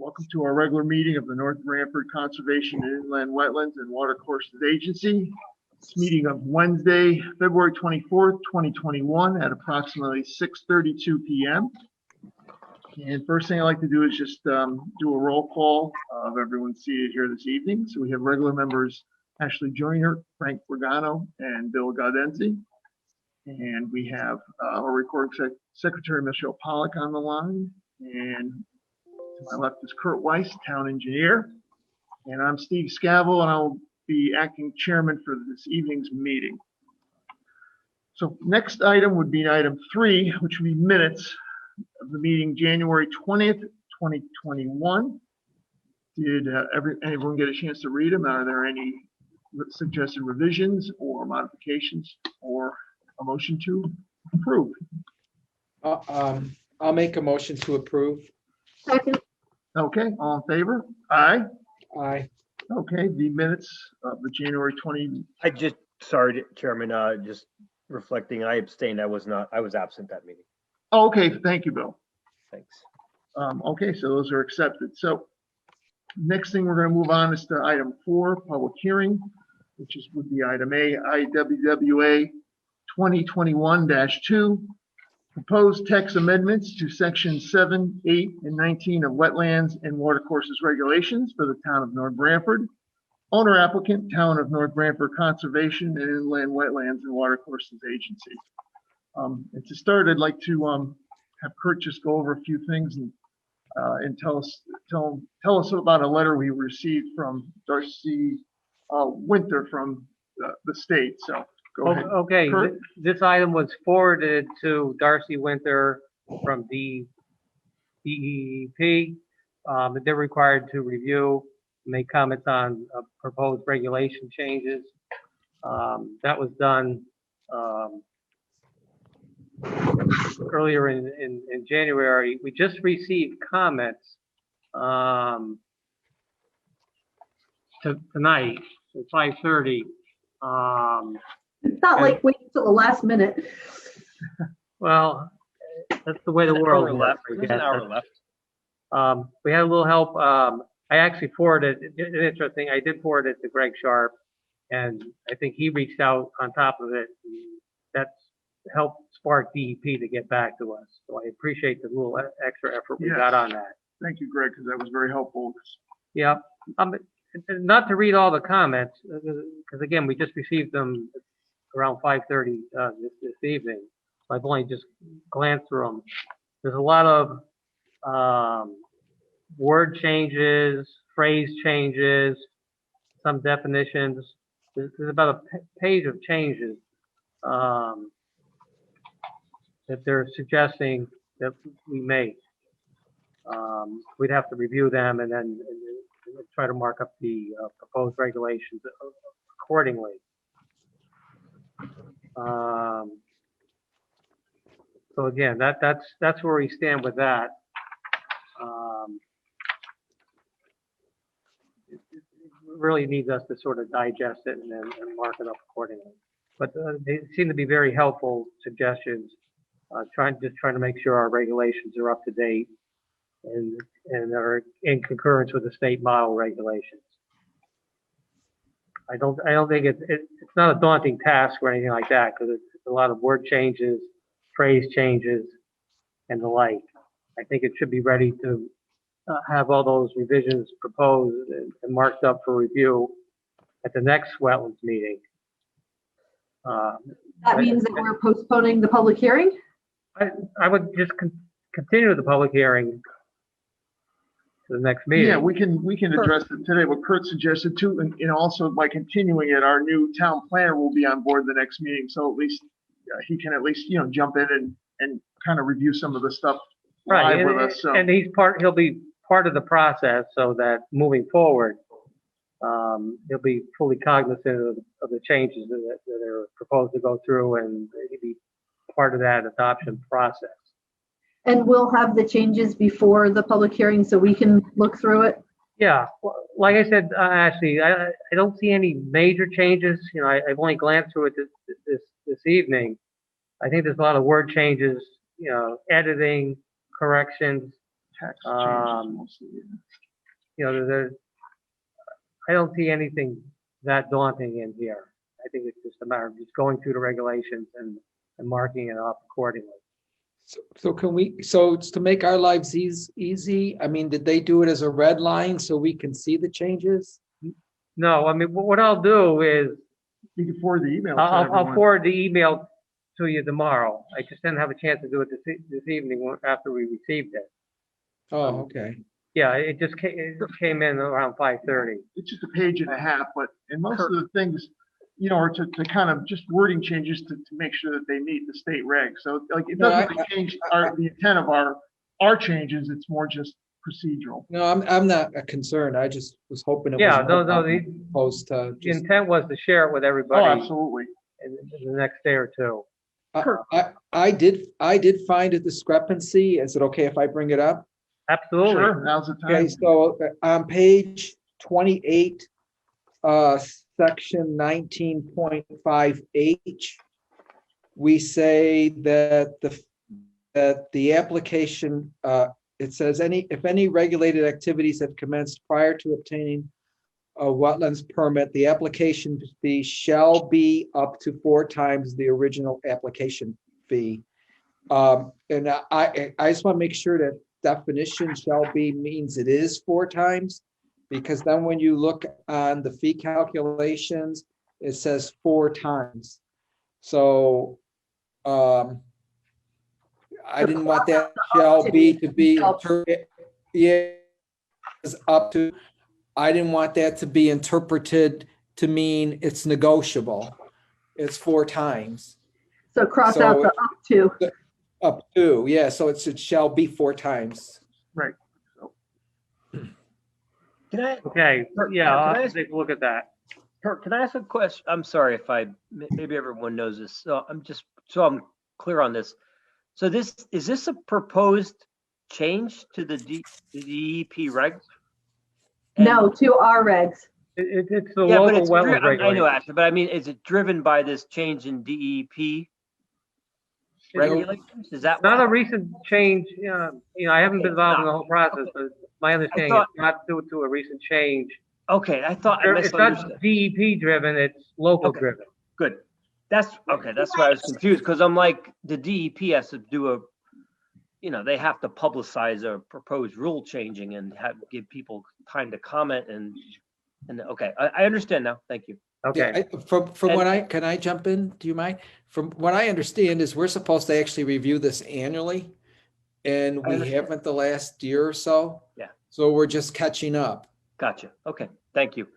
Welcome to our regular meeting of the North Branford Conservation and Inland Wetlands and Watercourses Agency. This meeting of Wednesday, February 24th, 2021 at approximately 6:32 p.m. And first thing I'd like to do is just do a roll call of everyone seated here this evening. So we have regular members Ashley Joyner, Frank Borgano, and Bill Gaudenzi. And we have our recording secretary, Michelle Pollack, on the line. And to my left is Kurt Weiss, town engineer. And I'm Steve Scavell, and I'll be acting chairman for this evening's meeting. So next item would be item 3, which would be minutes of the meeting January 20th, 2021. Did everyone get a chance to read them? Are there any suggested revisions or modifications or a motion to approve? I'll make a motion to approve. Second. Okay, all in favor? Aye. Aye. Okay, the minutes of the January 20. Sorry, Chairman, just reflecting, I abstained. I was absent that meeting. Oh, okay, thank you, Bill. Thanks. Okay, so those are accepted. So next thing we're going to move on is to item 4, public hearing, which would be item A, IWWA 2021-2, proposed text amendments to section 7, 8, and 19 of Wetlands and Watercourses regulations for the town of North Branford. Owner applicant, Town of North Branford Conservation and Inland Wetlands and Watercourses Agency. And to start, I'd like to have Kurt just go over a few things and tell us about a letter we received from Darcy Winter from the state. So go ahead. Okay, Kurt. this item was forwarded to Darcy Winter from DEP. They're required to review, make comments on proposed regulation changes. That was done earlier in January. We just received comments tonight at 5:30. It's not like waiting till the last minute. Well, that's the way the world works. There's an hour left. We had a little help. I actually forwarded it. Interesting. I did forward it to Greg Sharp, and I think he reached out on top of it. That's helped spark DEP to get back to us. So I appreciate the little extra effort we got on that. Thank you, Greg, because that was very helpful. Yeah. Not to read all the comments, because again, we just received them around 5:30 this evening. I've only just glanced through them. There's a lot of word changes, phrase changes, some definitions. There's about a page of changes that they're suggesting that we make. We'd have to review them and then try to mark up the proposed regulations accordingly. So again, that's where we stand with that. It really needs us to sort of digest it and mark it up accordingly. But they seem to be very helpful suggestions. Trying to make sure our regulations are up to date and are in concurrence with the state model regulations. I don't think it's not a daunting task or anything like that, because it's a lot of word changes, phrase changes, and the like. I think it should be ready to have all those revisions proposed and marked up for review at the next wetlands meeting. That means that we're postponing the public hearing? I would just continue the public hearing to the next meeting. Yeah, we can address it today. What Kurt suggested too, and also by continuing it, our new town planner will be on board the next meeting. So at least he can at least jump in and kind of review some of the stuff live with us. So. And he'll be part of the process, so that moving forward, he'll be fully cognizant of the changes that are proposed to go through, and he'll be part of that adoption process. And we'll have the changes before the public hearing so we can look through it? Yeah, well, like I said, Ashley, I don't see any major changes. I've only glanced through it this evening. I think there's a lot of word changes, editing, corrections, Tax Um, changes mostly, yeah. You know, I don't see anything that daunting in here. I think it's just a matter of just going through the regulations and marking it up accordingly. So can we, so it's to make our lives easy, I mean, did they do it as a red line so we can see the changes? No, I mean, what I'll do is You can forward the email to I'll everyone. forward the email to you tomorrow. I just didn't have a chance to do it this evening after we received it. Oh, okay. Yeah, it just came in around 5:30. It's just a page and a half, but, and most of the things, you know, are to kind of just wording changes to make sure that they meet the state regs. So like, it No, doesn't really change the intent of our changes, it's more just procedural. No, I'm not concerned. I just was hoping it was. Yeah, no, Opposed to the just, intent was to share it with Oh, everybody absolutely. in the next day or two. I did find a discrepancy. Is it okay if I bring it up? Absolutely. Sure, now's the Okay, time. so on page 28, section 19.5H, we say that the application, it says if any regulated activities have commenced prior to obtaining a wetlands permit, the application fee shall be up to 4 times the original application fee. And I just want to make sure that definition shall be means it is 4 times, because then when you look on the fee calculations, it says 4 times. So I didn't want that shall be to be is up to. I didn't want that to be interpreted to mean it's negotiable. It's 4 times. So cross So- out the up to. Up to, yeah, so it shall be 4 times. Right. Can I, Okay, Can yeah, I'll I have to ask- take a look at that. Kurt, can I ask a question? I'm sorry if maybe everyone knows this. So I'm clear on this. So is this a proposed change to the DEP regs? No, to our regs. It's the Yeah, but local it's, wetlands I know, regulation. Ashley, but I mean, is it driven by this change in DEP regulations? Is that It's not a what? recent change, you know, I haven't been involved in the whole process, but my understanding thought- it's not due to a recent change. Okay, I thought I It's not misunderstood. DEP driven, it's local Okay. driven. Good. That's okay. That's why I was confused, because I'm like, the DEP has to do they have to publicize a proposed rule changing and give people time to comment and okay, I understand now. Thank you. Okay, Yeah, from what can I jump in? Do you mind? From what I understand is we're supposed to actually review this annually, and I we understand. haven't the last year or so. Yeah. So we're just catching up. Gotcha. Okay. Thank you.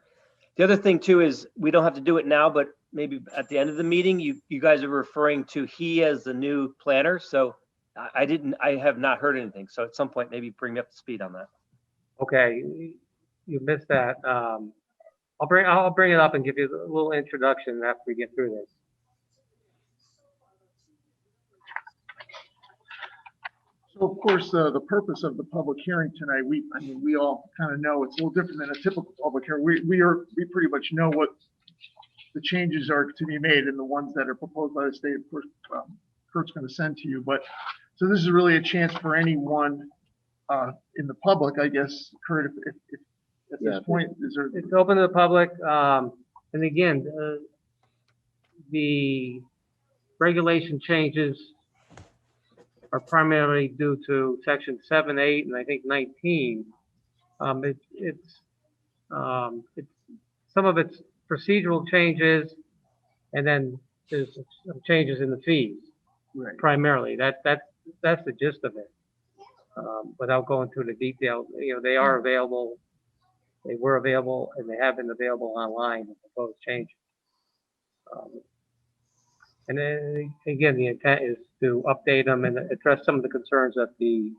The other thing too is we don't have to do it now, but maybe at the end of the meeting, you guys are referring to he as the new planner. So I have not heard anything. So at some point, maybe bring me up to speed on that. okay, you missed that. I'll bring it up and give you a little introduction after we get through this. So of course, the purpose of the public hearing tonight, we all kind of know it's a little different than a typical public hearing. We pretty much know what the changes are to be made and the ones that are proposed by the state, of course, Kurt's going to send to you. But so this is really a chance for anyone in the public, I guess, Kurt, if at this point, is there? It's open to the public, and again, the regulation changes are primarily due to section 7, 8, and I think 19. It's some of it's procedural changes, and then there's some changes in the fees. Right. Primarily, that's the gist of it. Without going through the details, they are available. They were available, and they have been available online. The proposed changes. And then again, the intent is to update them and address some of the concerns that the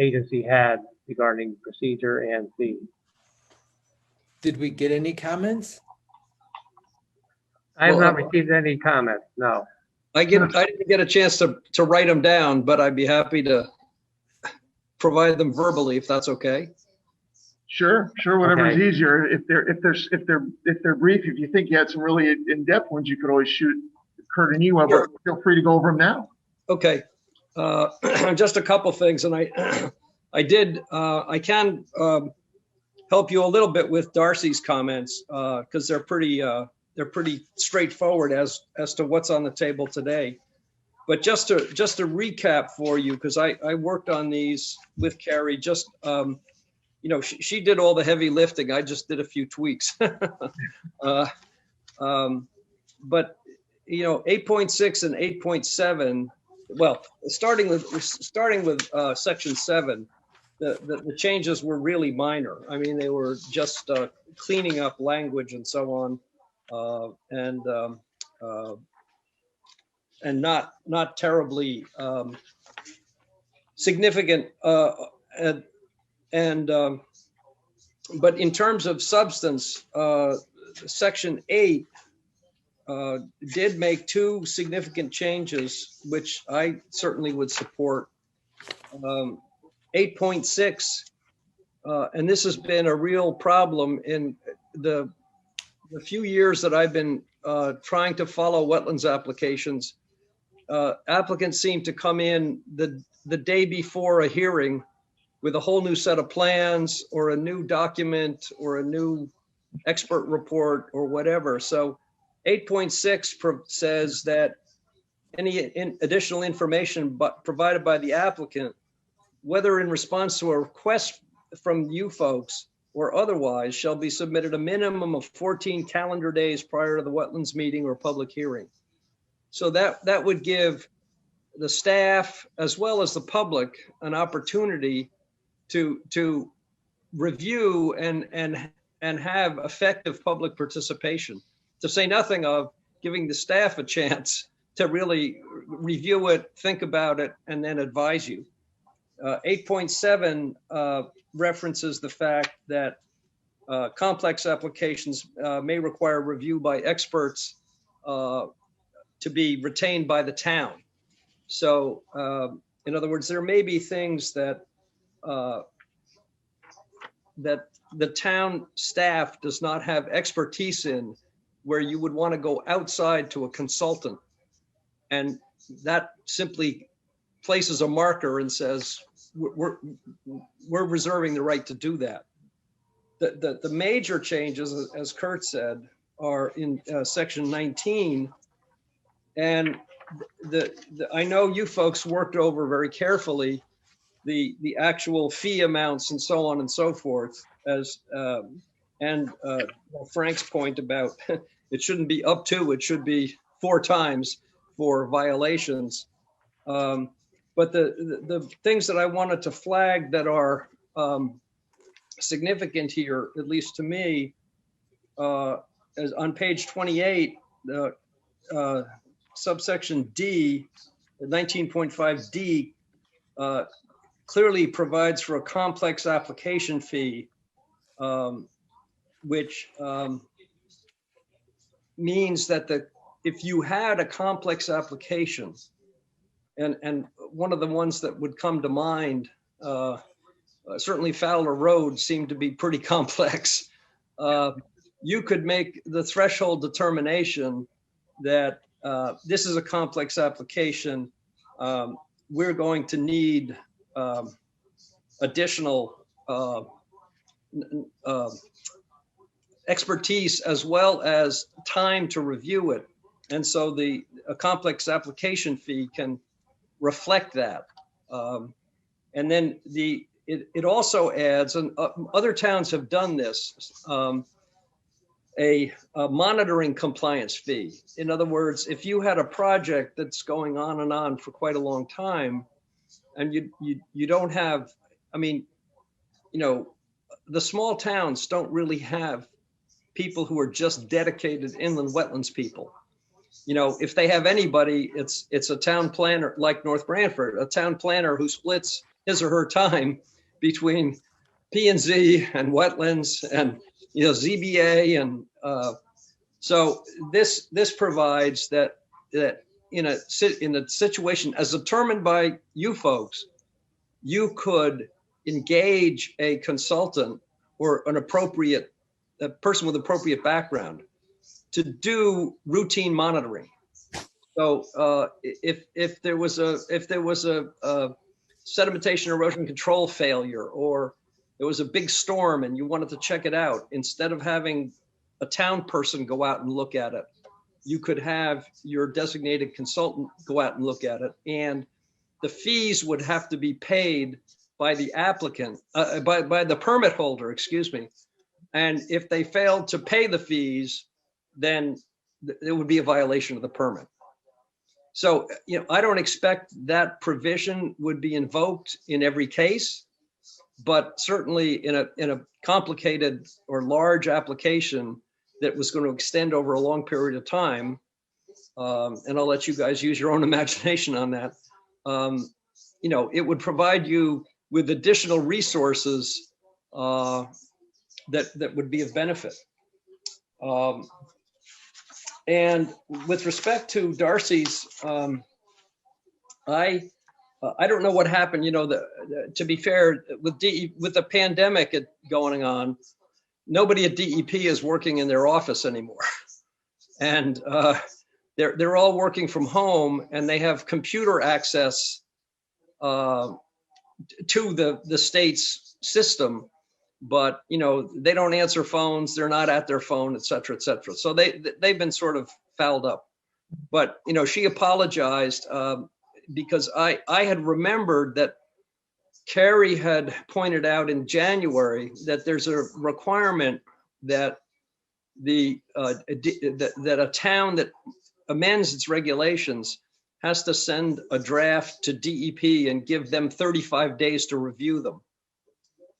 agency had regarding procedure and fee. Did we get any comments? I have Well, not received any comments, no. I didn't get a chance to write them down, but I'd be happy to provide them verbally if that's okay. Sure, whatever's Okay. easier. If they're brief, if you think you had some really in-depth ones, you could always shoot Kurt and you, but feel free to go over them now. Okay. Just a couple things, and I can help you a little bit with Darcy's comments because they're pretty straightforward as to what's on the table today. But just to recap for you, because I worked on these with Carrie. Just she did all the heavy lifting. I just did a few tweaks. But 8.6 and 8.7. Well, starting with section 7, the changes were really minor. I mean, they were just cleaning up language and so on, and not terribly significant. But in terms of substance, section 8 did make 2 significant changes, which I certainly would support. 8.6, and this has been a real problem in the few years that I've been trying to follow wetlands applications. Applicants seem to come in the day before a hearing with a whole new set of plans or a new document or a new expert report or whatever. So 8.6 says that any additional information provided by the applicant, whether in response to a request from you folks or otherwise, shall be submitted a minimum of 14 calendar days prior to the wetlands meeting or public hearing. So that would give the staff as well as the public an opportunity to review and have effective public participation, to say nothing of giving the staff a chance to really review it, think about it, and then advise you. 8.7 references the fact that complex applications may require review by experts to be retained by the town. So in other words, there may be things that that the town staff does not have expertise in, where you would want to go outside to a consultant, and that simply places a marker and says we're reserving the right to do that. The major changes, as Kurt said, are in section 19, and I know you folks worked over very carefully the actual fee amounts and so on and so forth, as Frank's point about it shouldn't be up to, it should be 4 times for violations. But the things that I wanted to flag that are significant here, at least to me, is on page 28, subsection D, 19.5 D, clearly provides for a complex application fee, which means that if you had a complex application, and one of the ones that would come to mind, certainly Fowler Road seemed to be pretty complex. You could make the threshold determination that this is a complex application. We're going to need additional expertise as well as time to review it. And so a complex application fee can reflect that. And then it also adds, and other towns have done this, a monitoring compliance fee. In other words, if you had a project that's going on and on for quite a long time, and you don't have, I mean, the small towns don't really have people who are just dedicated inland wetlands people. If they have anybody, it's a town planner like North Branford, a town planner who splits his or her time between P&Z and wetlands and ZBA, and so this provides that in a situation as determined by you folks, you could engage a consultant or a person with appropriate background to do routine monitoring. So if there was a sedimentation erosion control failure, or there was a big storm and you wanted to check it out, instead of having a town person go out and look at it, you could have your designated consultant go out and look at it, and the fees would have to be paid by the applicant, by the permit holder, excuse me. And if they failed to pay the fees, then it would be a violation of the permit. So, I don't expect that provision would be invoked in every case, but certainly in a complicated or large application that was going to extend over a long period of time, and I'll let you guys use your own imagination on that, it would provide you with additional resources that would be of benefit. And with respect to Darcy's, I don't know what happened. To be fair, with the pandemic going on, nobody at DEP is working in their office anymore, and they're all working from home, and they have computer access to the state's system. But they don't answer phones, they're not at their phone, et cetera, et cetera. So they've been sort of fouled up. But she apologized because I had remembered that Carrie had pointed out in January that there's a requirement that that a town that amends its regulations has to send a draft to DEP and give them 35 days to review them.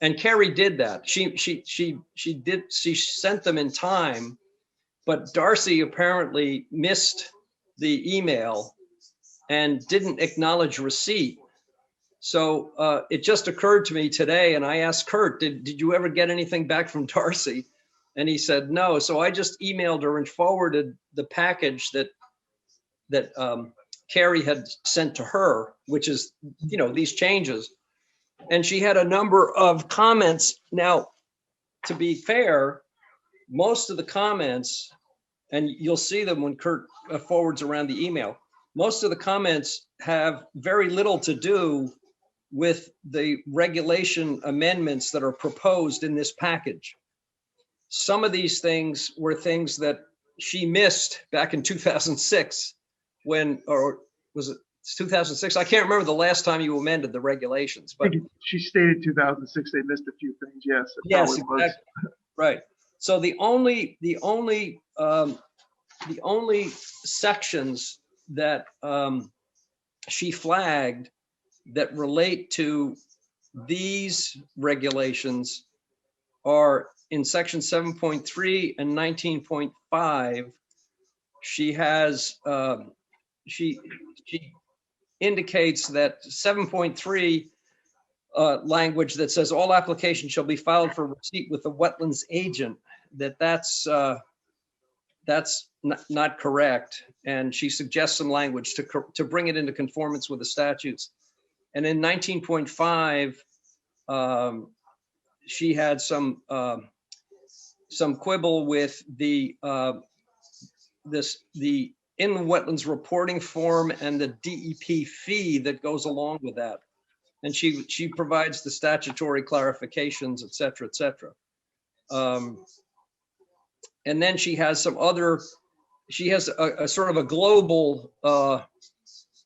And Carrie did that. She sent them in time, but Darcy apparently missed the email and didn't acknowledge receipt. So it just occurred to me today, and I asked Kurt, did you ever get anything back from Darcy? And he said no. So I just emailed her and forwarded the package that Carrie had sent to her, which is these changes. And she had a number of comments. Now, to be fair, most of the comments, and you'll see them when Kurt forwards around the email, most of the comments have very little to do with the regulation amendments that are proposed in this package. Some of these things were things that she missed back in 2006 or was it 2006? I can't remember the last time you amended the regulations, but she stated 2006. They missed a few things. Yes. Yes, exactly. Right. So the only sections that she flagged that relate to these regulations are in section 7.3 and 19.5. She has she indicates that 7.3 language that says all applications shall be filed for receipt with the wetlands agent, that's not correct. And she suggests some language to bring it into conformance with the statutes. And in 19.5, she had some quibble with the inland wetlands reporting form and the DEP fee that goes along with that. And she provides the statutory clarifications, et cetera, et cetera. And then she has a sort of a global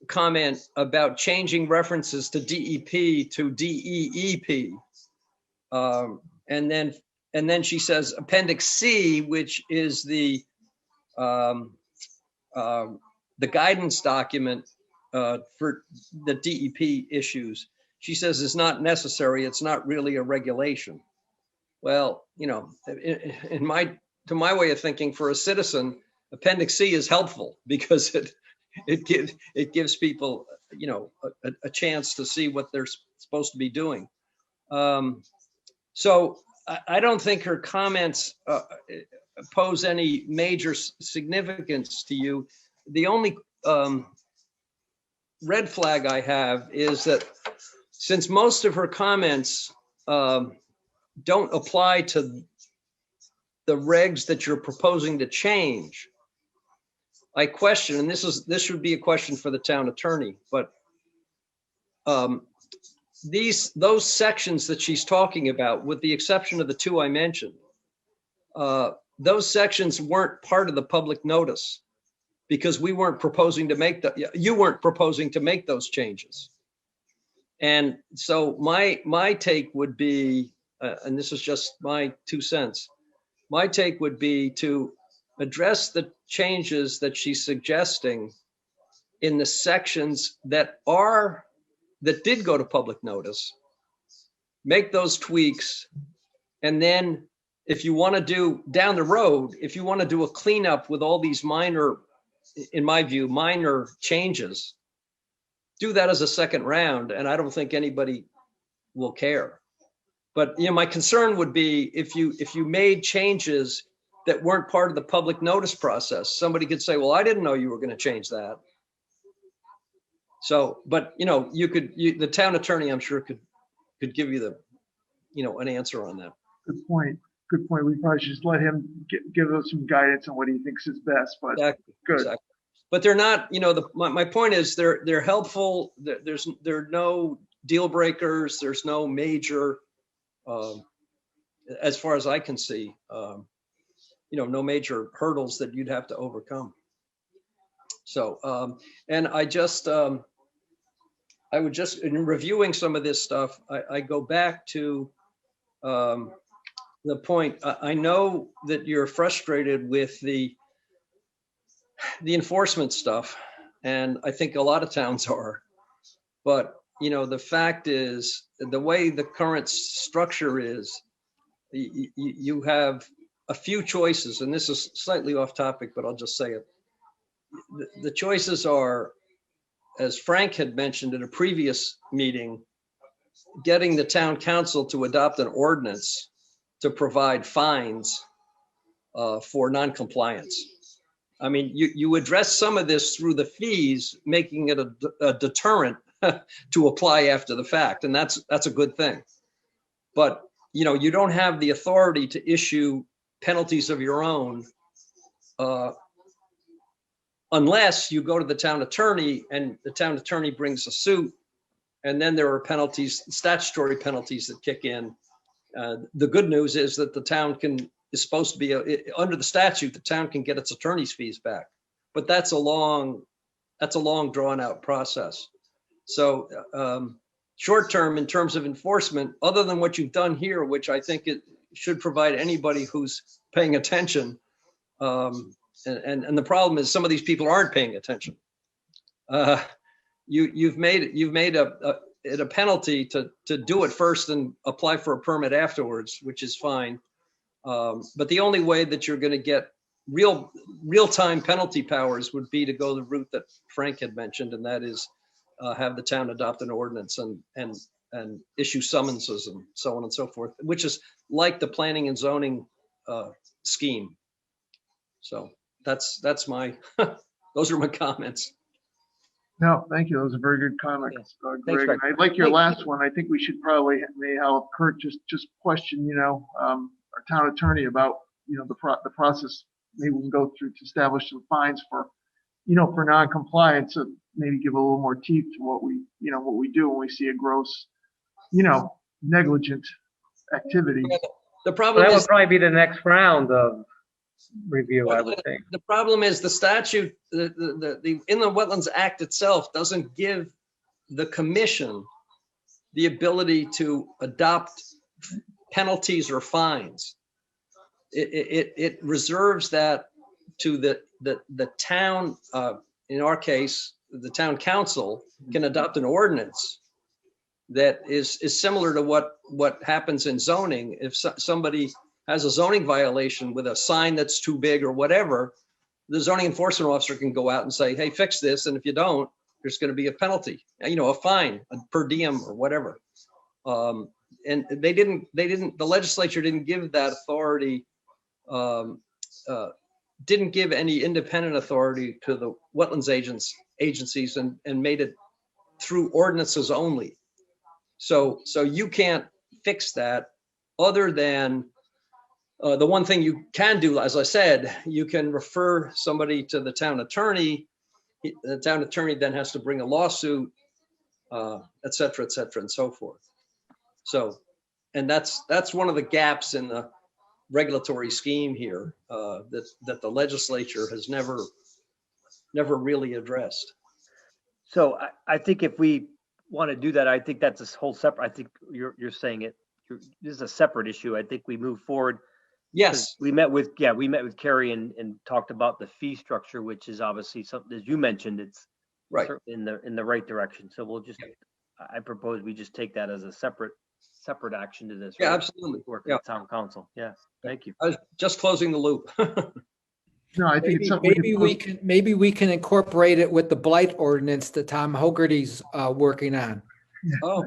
comment about changing references to DEP to DEEP. And then she says Appendix C, which is the guidance document for the DEP issues, she says is not necessary. It's not really a regulation. Well, to my way of thinking, for a citizen, Appendix C is helpful because it gives people, a chance to see what they're supposed to be doing. So I don't think her comments pose any major significance to you. The only red flag I have is that since most of her comments don't apply to the regs that you're proposing to change, I question, and this should be a question for the town attorney, but those sections that she's talking about, with the exception of the two I mentioned, those sections weren't part of the public notice because we weren't proposing to make you weren't proposing to make those changes. And so my take would be, and this is just my 2 cents, my take would be to address the changes that she's suggesting in the sections that did go to public notice, make those tweaks, and then if you want to do down the road, if you want to do a cleanup with all these minor, in my view, minor changes, do that as a second round, and I don't think anybody will care. But my concern would be if you made changes that weren't part of the public notice process, somebody could say, well, I didn't know you were going to change that. So, but the town attorney, I'm sure could give you an answer on that. Good point. Good point. We probably should just let him give us some guidance on what he thinks is best, but Exactly, good. exactly. But they're not, my point is they're helpful. There are no deal breakers. There's no major, as far as I can see, no major hurdles that you'd have to overcome. So, and I would just, in reviewing some of this stuff, I go back to the point. I know that you're frustrated with the enforcement stuff, and I think a lot of towns are. But the fact is, the way the current structure is, you have a few choices, and this is slightly off topic, but I'll just say it. The choices are, as Frank had mentioned in a previous meeting, getting the town council to adopt an ordinance to provide fines for noncompliance. I mean, you address some of this through the fees, making it a deterrent to apply after the fact, and that's a good thing. But you don't have the authority to issue penalties of your own unless you go to the town attorney and the town attorney brings a suit, and then there are penalties, statutory penalties that kick in. The good news is that the town is supposed to be under the statute, the town can get its attorney's fees back, but that's a long drawn out process. So short term, in terms of enforcement, other than what you've done here, which I think it should provide anybody who's paying attention. And the problem is some of these people aren't paying attention. You've made it a penalty to do it first and apply for a permit afterwards, which is fine. But the only way that you're going to get real-time penalty powers would be to go the route that Frank had mentioned, and that is have the town adopt an ordinance and issue summonses and so on and so forth, which is like the planning and zoning scheme. So that's my those are my comments. No, thank you. Those are very good comments, Thanks, Greg. Greg. And I like your last one. I think we should probably may have Kurt just question, our town attorney about, the process. Maybe we can go through to establish some fines for, for non-compliance, and maybe give a little more teeth to what we do when we see a gross, negligent activity. The problem That is would probably be the next round of review, I would think. the problem is the statute, the Inland Wetlands Act itself doesn't give the commission the ability to adopt penalties or fines. It reserves that to the town. In our case, the town council can adopt an ordinance that is similar to what happens in zoning. If somebody has a zoning violation with a sign that's too big or whatever, the zoning enforcement officer can go out and say, hey, fix this. And if you don't, there's going to be a penalty, a fine, a per diem or whatever. And the legislature didn't give that authority, didn't give any independent authority to the wetlands agencies and made it through ordinances only. So you can't fix that other than The one thing you can do, as I said, you can refer somebody to the town attorney. The town attorney then has to bring a lawsuit, et cetera, and so forth. So, and that's one of the gaps in the regulatory scheme here, that the legislature has never really addressed. So I think if we want to do that, I think that's a whole separate, I think you're saying it, this is a separate issue. I think we move forward. Yes, We met with Carrie and talked about the fee structure, which is obviously something, as you mentioned, it's right. certainly in the right direction. So we'll just, I propose we just take that as a separate action to this. Yeah, right? absolutely. Work Yeah. with the town council. Yeah, thank you. I was just closing the loop. No, I think it's something. Maybe we can incorporate it with the blight ordinance that Tom Hogarty's working on. Oh,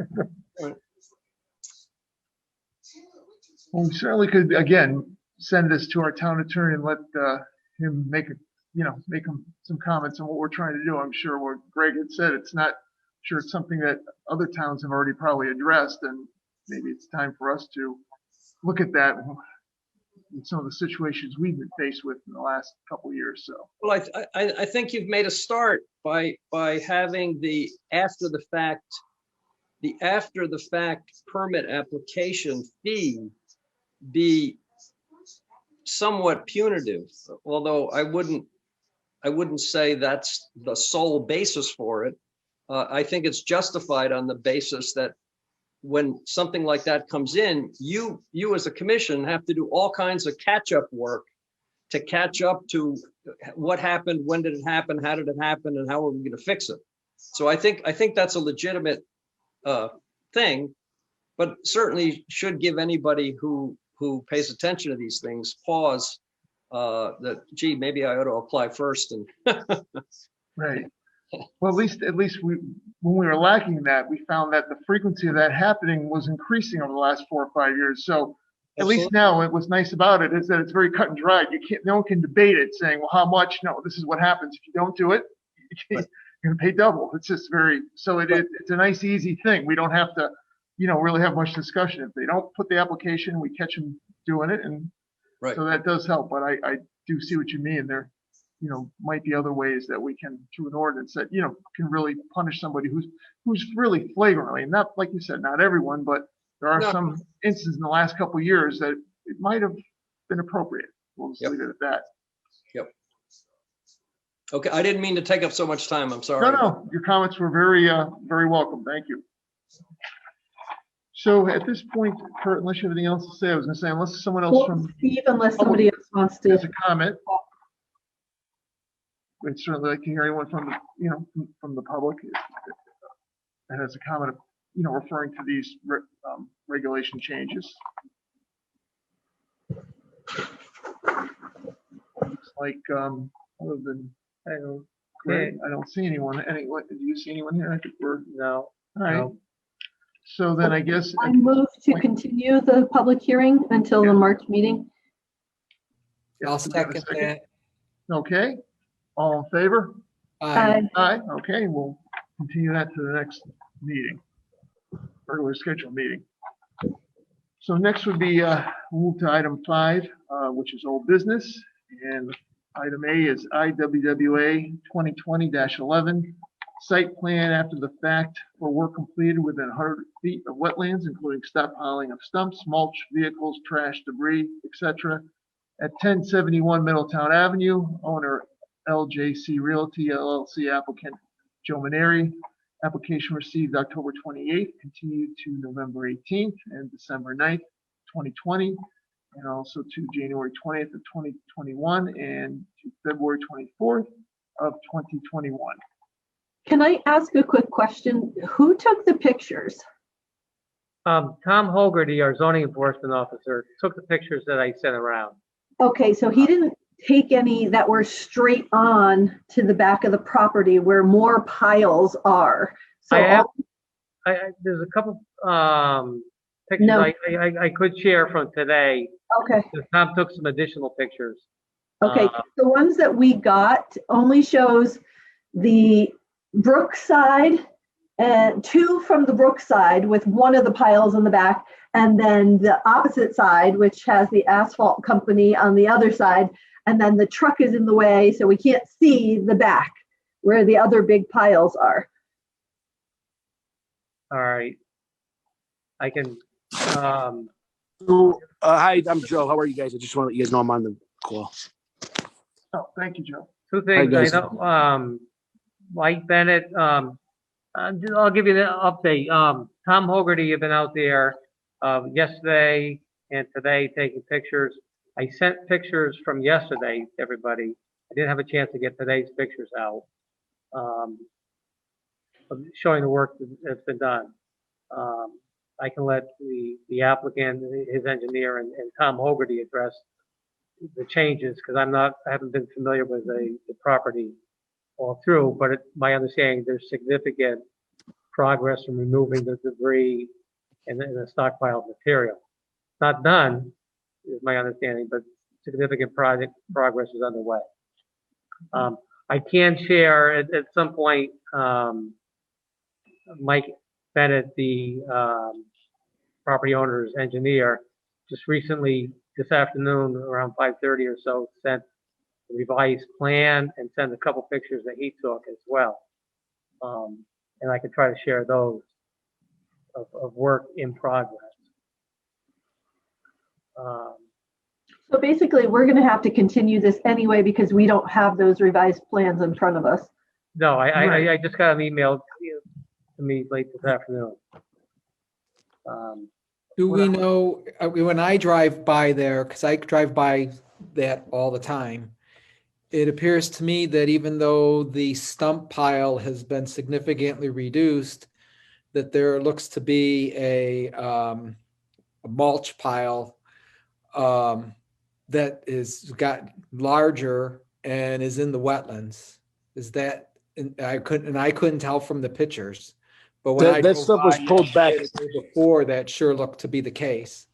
Well, we certainly could, again, send this to our town attorney and let him make some comments on what we're trying to do. I'm sure what Greg had said, it's something that other towns have already probably addressed, and maybe it's time for us to look at that in some of the situations we've been faced with in the last couple of years. So, well, I think you've made a start by having the after the fact permit application fee be somewhat punitive, although I wouldn't say that's the sole basis for it. I think it's justified on the basis that when something like that comes in, you as a commission have to do all kinds of catch-up work to catch up to what happened, when did it happen, how did it happen, and how are we going to fix it. So I think that's a legitimate thing, but certainly should give anybody who pays attention to these things pause, that, gee, maybe I ought to apply first. And right. Well, at least when we were lacking that, we found that the frequency of that happening was increasing over the last 4 or 5 years. So at least now, what's nice about it is that it's very cut and dried. No one can debate it saying, well, how much? No, this is what happens if you don't do it. You're going to pay double. It's just it's a nice, easy thing. We don't have to, really have much discussion. If they don't put the application, we catch them doing it. And right. So that does help. But I do see what you mean. There, might be other ways that we can, through an ordinance that, can really punish somebody who's really flagrantly, not like you said, not everyone, but there are some instances in the last couple of years that it might have been appropriate. We'll just leave it at that. Yep. Okay, I didn't mean to take up so much time. I'm sorry. No, your comments were very, very welcome. Thank you. So at this point, Kurt, unless you have anything else to say, I was going to say, unless someone else unless somebody else wants to. has a comment, we'd certainly like to hear anyone from the, from the public that has a comment, referring to these regulation changes. Looks like, other than Greg, I don't see anyone. Do you see anyone here? I think No. All right. No. So then I guess I move to continue the public hearing until the March meeting. I'll second that. Okay. All in favor? Aye. Aye. Okay, we'll continue that to the next meeting, regular scheduled meeting. So next would be move to item 5, which is old business, and item A is IWWA 2020-11 site plan after the fact for work completed within 100 feet of wetlands, including stockpiling of stumps, mulch, vehicles, trash, debris, etc. at 1071 Middletown Avenue. Owner LJC Realty LLC, applicant Joe Maneri. Application received October 28th, continued to November 18th and December 9th, 2020, and also to January 20th of 2021 and to February 24th of 2021. Can I ask a quick question? Who took the pictures? Tom Hogarty, our zoning enforcement officer, took the pictures that I sent around. Okay, so he didn't take any that were straight on to the back of the property where more piles are. So There's a couple pictures I could share from today. Okay. Tom took some additional pictures. Okay, the ones that we got only shows the brook side and 2 from the brook side with one of the piles in the back, and then the opposite side, which has the asphalt company on the other side, and then the truck is in the way, so we can't see the back where the other big piles are. All right. I can, Hi, I'm Joe. How are you guys? I just want to let you guys know I'm on the call. Oh, thank you, Joe. 2 things. I guys. know, Mike Bennett, I'll give you the update. Tom Hogarty had been out there yesterday and today taking pictures. I sent pictures from yesterday to everybody. I didn't have a chance to get today's pictures out, showing the work that's been done. I can let the applicant, his engineer, and Tom Hogarty address the changes, because I haven't been familiar with the property all through, but my understanding, there's significant progress in removing the debris and the stockpile material. Not done, is my understanding, but significant progress is underway. I can share at some point, Mike Bennett, the property owner's engineer, just recently this afternoon around 5:30 or so sent a revised plan and sent a couple pictures that he took as well. And I can try to share those of work in progress. So basically, we're going to have to continue this anyway because we don't have those revised plans in front of us. No, Right. I just got an email to me late this afternoon. Do we know, when I drive by there, because I drive by that all the time, it appears to me that even though the stump pile has been significantly reduced, that there looks to be a mulch pile that is got larger and is in the wetlands. Is that, and I couldn't tell from the pictures, but when I That drove stuff was by pulled back. the day before, that sure looked to be the case.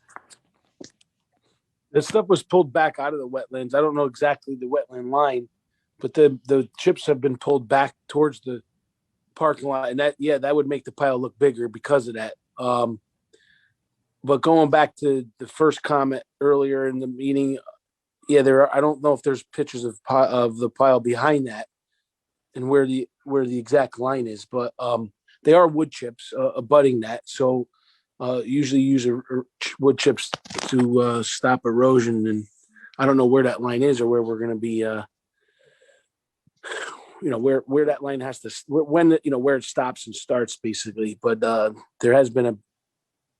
The stuff was pulled back out of the wetlands. I don't know exactly the wetland line, but the chips have been pulled back towards the parking lot, and that would make the pile look bigger because of that. But going back to the first comment earlier in the meeting, I don't know if there's pictures of the pile behind that and where the exact line is, but they are wood chips abutting that. So usually use wood chips to stop erosion, and I don't know where that line is or where we're going to be. Where that line has to where it stops and starts basically. But there has been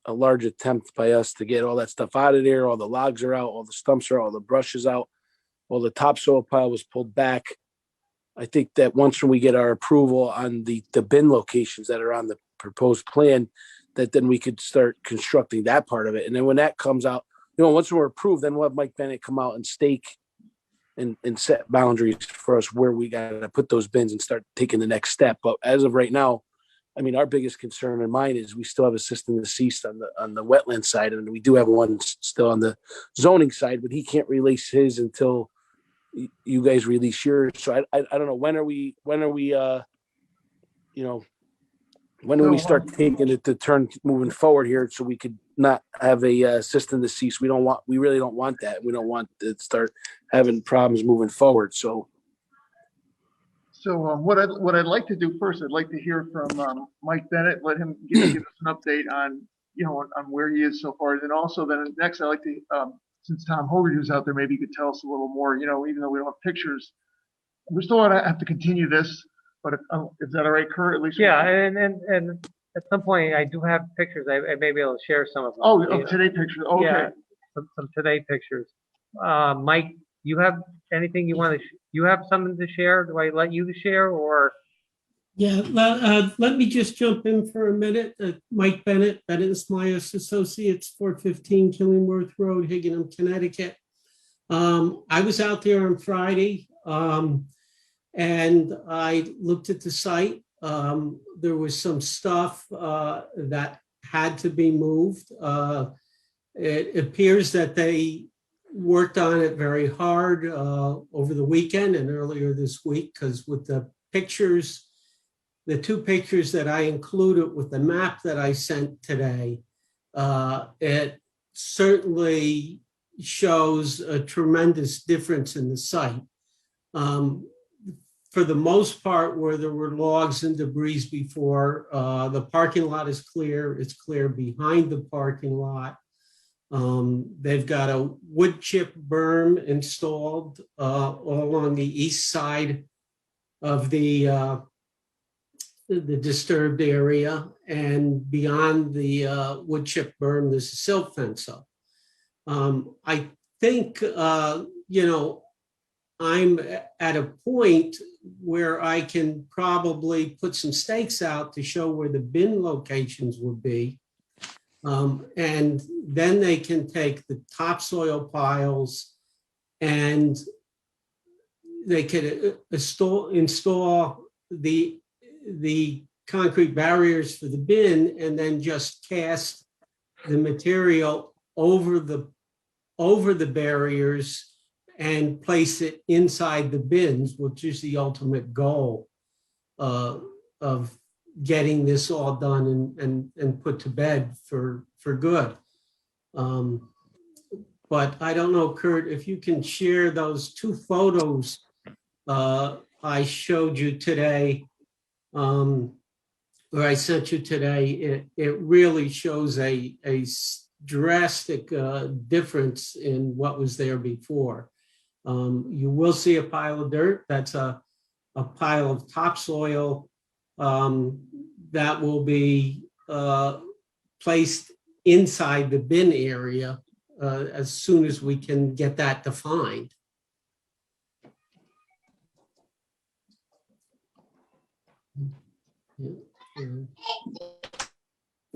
a large attempt by us to get all that stuff out of there. All the logs are out, all the stumps are out, all the brush is out, all the topsoil pile was pulled back. I think that once we get our approval on the bin locations that are on the proposed plan, that then we could start constructing that part of it. And then when that comes out, once we're approved, then we'll have Mike Bennett come out and stake and set boundaries for us where we got to put those bins and start taking the next step. But as of right now, I mean, our biggest concern in mine is we still have a system deceased on the wetland side, and we do have one still on the zoning side, but he can't release his until you guys release yours. So I don't know, when do we start taking it to turn moving forward here, so we could not have a system deceased. We really don't want that. We don't want to start having problems moving forward. So what I'd like to do first, I'd like to hear from Mike Bennett. Let him give us an update on on where he is so far. And also then next, I'd like to since Tom Hogarty was out there, maybe you could tell us a little more. Even though we don't have pictures, we're still gonna have to continue this. But is that all right, Kurt? At least Yeah, and at some point I do have pictures. I may be able to share some of them. Oh, today pictures. Okay. Yeah, some today pictures. Mike, you have anything you want to? You have something to share? Do I let you share or? Yeah, let me just jump in for a minute. Mike Bennett, Bennett and Smias Associates, 415 Killingworth Road, Higginham, Connecticut. I was out there on Friday and I looked at the site. There was some stuff that had to be moved. It appears that they worked on it very hard over the weekend and earlier this week, because with the pictures the two pictures that I included with the map that I sent today, it certainly shows a tremendous difference in the site. For the most part, where there were logs and debris before, the parking lot is clear. It's clear behind the parking lot. They've got a wood chip berm installed all along the east side of the disturbed area, and beyond the wood chip berm, there's a silt fence up. I think, I'm at a point where I can probably put some stakes out to show where the bin locations would be. And then they can take the topsoil piles and they could install the concrete barriers for the bin, and then just cast the material over the barriers and place it inside the bins, which is the ultimate goal of getting this all done and put to bed for good. But I don't know, Kurt, if you can share those two photos I showed you today, or I sent you today. It really shows a drastic difference in what was there before. You will see a pile of dirt. That's a pile of topsoil that will be placed inside the bin area as soon as we can get that defined.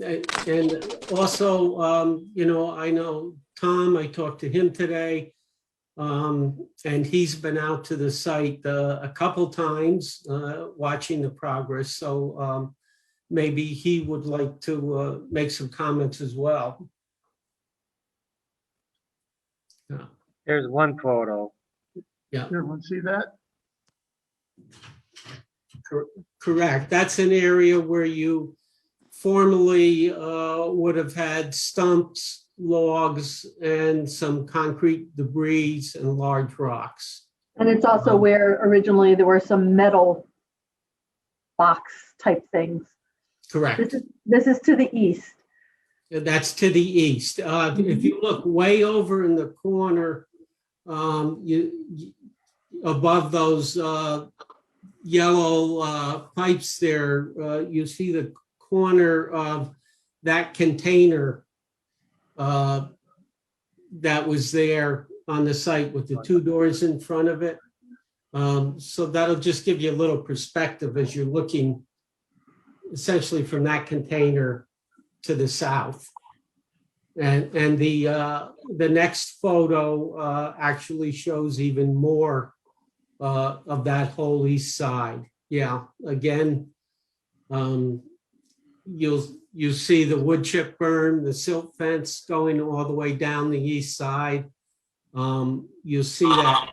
And also, I know Tom, I talked to him today, and he's been out to the site a couple times watching the progress. So maybe he would like to make some comments as well. There's one photo. Yeah. Everyone see that? Correct. That's an area where you formerly would have had stumps, logs, and some concrete debris and large rocks. And it's also where originally there were some metal box type things. Correct. This is to the east. That's to the east. If you look way over in the corner, above those yellow pipes there, you see the corner of that container that was there on the site with the two doors in front of it. So that'll just give you a little perspective as you're looking essentially from that container to the south. And the next photo actually shows even more of that whole east side. Yeah, again, you see the wood chip berm, the silt fence going all the way down the east side. You'll see that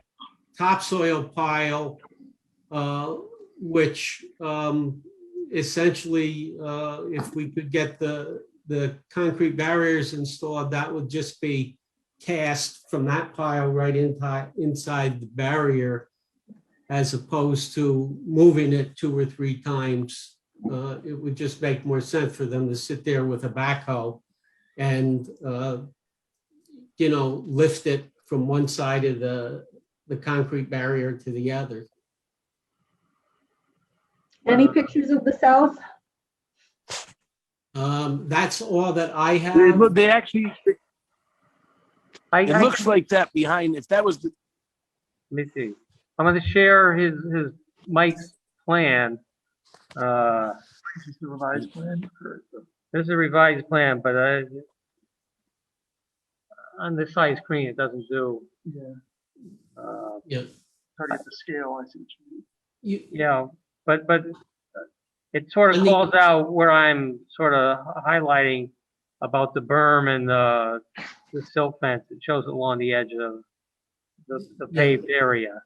topsoil pile, which essentially, if we could get the concrete barriers installed, that would just be cast from that pile right inside the barrier, as opposed to moving it 2 or 3 times. It would just make more sense for them to sit there with a backhoe and, lift it from one side of the concrete barrier to the other. Any pictures of the south? That's all that I have. They actually, it looks like that behind, if that was the. Let me see. I'm going to share his Mike's plan. This is the revised plan. This is a revised plan, but on this size screen, it doesn't do. Yeah. Yeah. Hard to get the scale, I see what you mean. Yeah, but it sort of calls out where I'm sort of highlighting about the berm and the silt fence. It shows it along the edge of the paved area.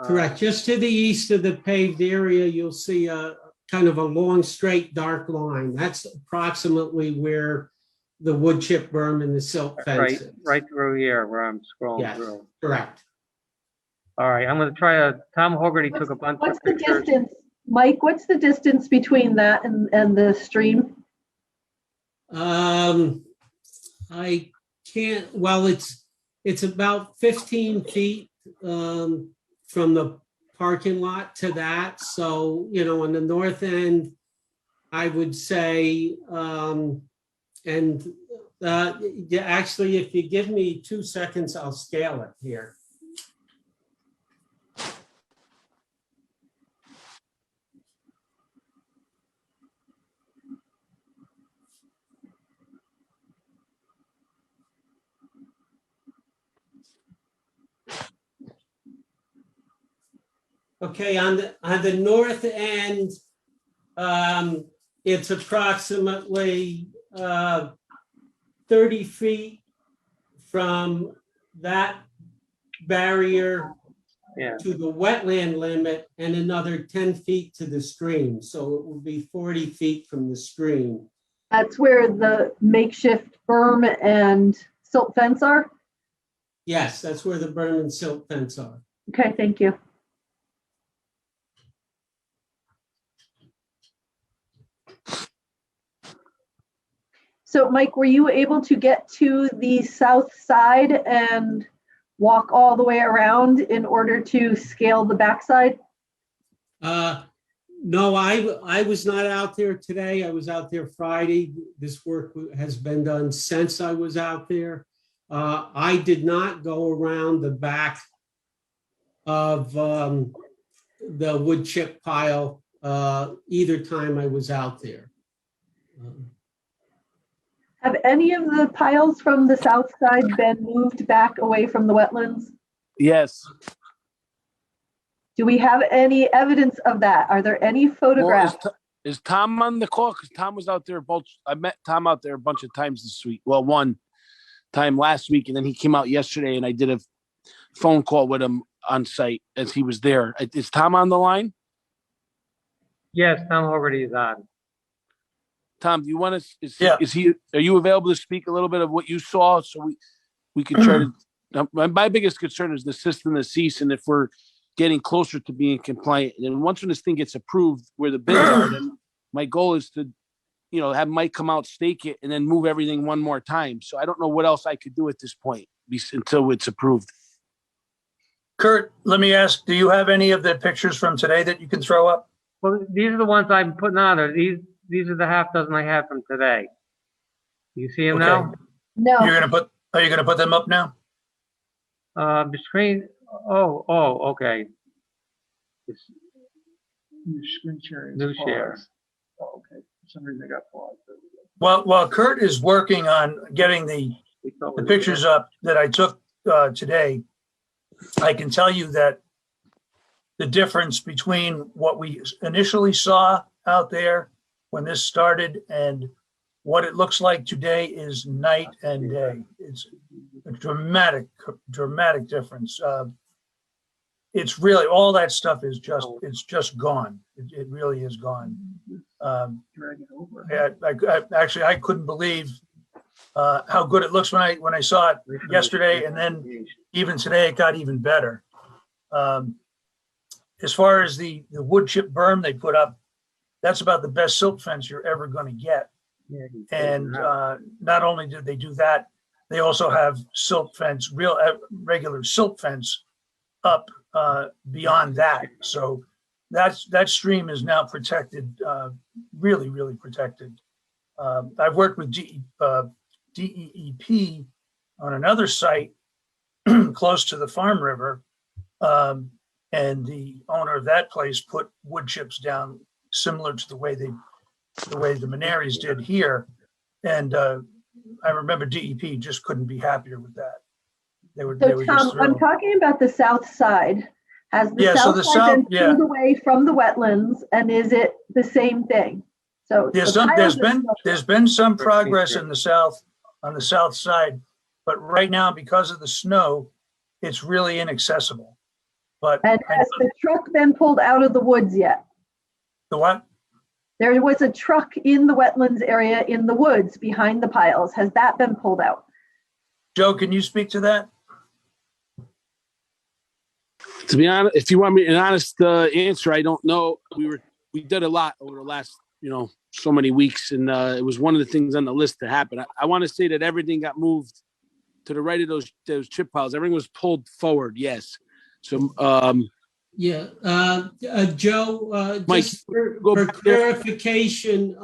Correct. Just to the east of the paved area, you'll see a kind of a long, straight, dark line. That's approximately where the wood chip berm and the silt fence Right, is. right through here where I'm scrolling Yes, through. correct. All right, I'm gonna try Tom Hogarty took a bunch What's of the pictures. distance, Mike, what's the distance between that and the stream? I can't, well, it's about 15 feet from the parking lot to that. So, you know, on the north end, I would say, yeah, actually, if you give me 2 seconds, I'll scale it here. Okay, on the north end, it's approximately 30 feet from that barrier Yeah, to the wetland limit and another 10 feet to the stream. So it will be 40 feet from the stream. That's where the makeshift berm and silt fence are? Yes, that's where the berm and silt fence are. Okay, thank you. So Mike, were you able to get to the south side and walk all the way around in order to scale the backside? No, I was not out there today. I was out there Friday. This work has been done since I was out there. I did not go around the back of the wood chip pile either time I was out there. Have any of the piles from the south side been moved back away from the wetlands? Yes. Do we have any evidence of that? Are there any Well, photographs? is Tom on the call? Because Tom was out there both. I met Tom out there a bunch of times this week. Well, one time last week, and then he came out yesterday, and I did a phone call with him on site as he was there. Is Tom on the line? yes, Tom Hogarty is on. Tom, do you want to? Yeah. Are you available to speak a little bit of what you saw, so we can try to? My biggest concern is the system, the cease, and if we're getting closer to being compliant. And then once when this thing gets approved, where the bids are, then my goal is to, you know, have Mike come out, stake it, and then move everything one more time. So I don't know what else I could do at this point until it's approved. Kurt, let me ask, do you have any of the pictures from today that you can throw up? Well, these are the ones I'm putting on there. These are the half dozen I had from today. You see them now? No. Are you gonna put them up now? The screen, oh, okay. It's Your screen sharing. is New share. paused. Oh, okay. For some reason I got paused. There we go. While Kurt is working on getting the pictures up that I took today, I can tell you that the difference between what we initially saw out there when this started and what it looks like today is night and day. It's a dramatic difference. It's really, all that stuff is it's just gone. It really is gone. Drag it over. I couldn't believe how good it looks when I saw it yesterday, and then even today it got even better. As far as the wood chip berm they put up, that's about the best silt fence you're ever going to get. And not only did they do that, they also have silt fence, regular silt fence up beyond that. So that stream is now protected, really, really protected. I've worked with DEEP on another site close to the farm river, and the owner of that place put wood chips down similar to the way the Maneris did here. And I remember DEP just couldn't be happier with that. They were So just Tom, thrilled. I'm talking about the south side. Has the Yeah, so south the side been south- yeah. pulled away from the wetlands, and is it the same thing? So There's the piles there's been some progress in the south, on the south side, but right now, because of the snow, it's really inaccessible. But And has the truck been pulled out of the woods yet? the what? There was a truck in the wetlands area in the woods behind the piles. Has that been pulled out? Joe, can you speak to that? To be honest, if you want me an honest answer, I don't know. We did a lot over the last, so many weeks, and it was one of the things on the list to happen. I want to say that everything got moved to the right of those chip piles. Everything was pulled forward. Yes. So, Yeah, Joe, Mike, just for go back there. clarification,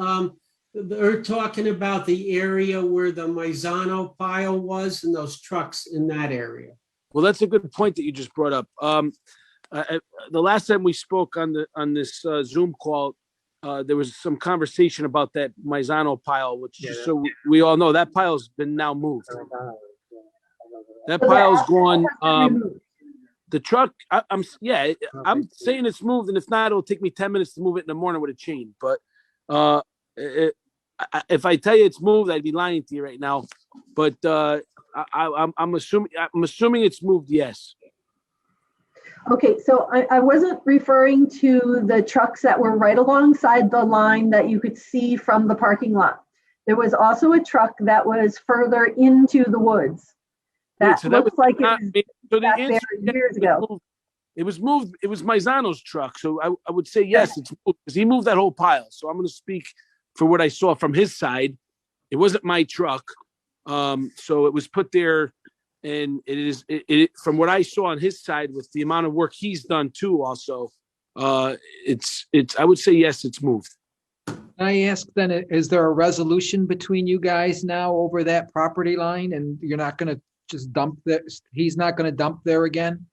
they're talking about the area where the Maizano pile was and those trucks in that area. Well, that's a good point that you just brought up. The last time we spoke on this Zoom call, there was some conversation about that Maizano pile, which just so we all know, that pile's been now moved. That pile's gone. The truck, I'm saying it's moved, and if not, it'll take me 10 minutes to move it in the morning with a chain. But if I tell you it's moved, I'd be lying to you right now. But I'm assuming it's moved. Yes. Okay, so I wasn't referring to the trucks that were right alongside the line that you could see from the parking lot. There was also a truck that was further into the woods. That looks like it was back there years ago. It was moved. It was Maizano's truck. So I would say, yes, it's moved because he moved that whole pile. So I'm going to speak for what I saw from his side. It wasn't my truck. So it was put there, and it from what I saw on his side with the amount of work he's done too. Also, it's I would say, yes, it's moved. Can I ask then, is there a resolution between you guys now over that property line, and you're not going to just dump this? He's not going to dump there again?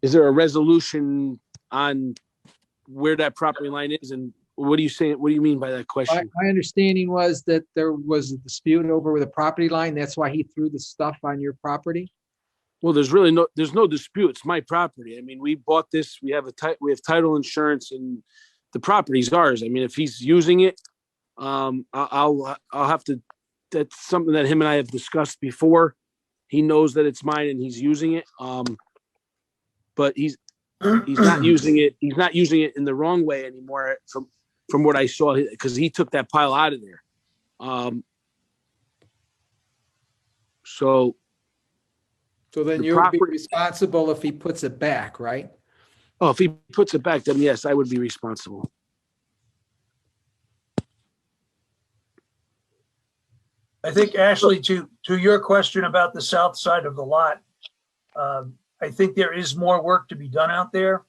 Is there a resolution on where that property line is, and what are you saying? What do you mean by that question? My understanding was that there was a dispute over the property line. That's why he threw the stuff on your property. Well, there's no dispute. It's my property. I mean, we bought this. We have title insurance, and the property's ours. I mean, if he's using it, I'll have to. That's something that him and I have discussed before. He knows that it's mine, and he's using it. But he's not using it. He's not using it in the wrong way anymore. From what I saw, because he took that pile out of there. So then you'll be responsible if he puts it back, right? Oh, if he puts it back, then yes, I would be responsible. I think, Ashley, to your question about the south side of the lot, I think there is more work to be done out there.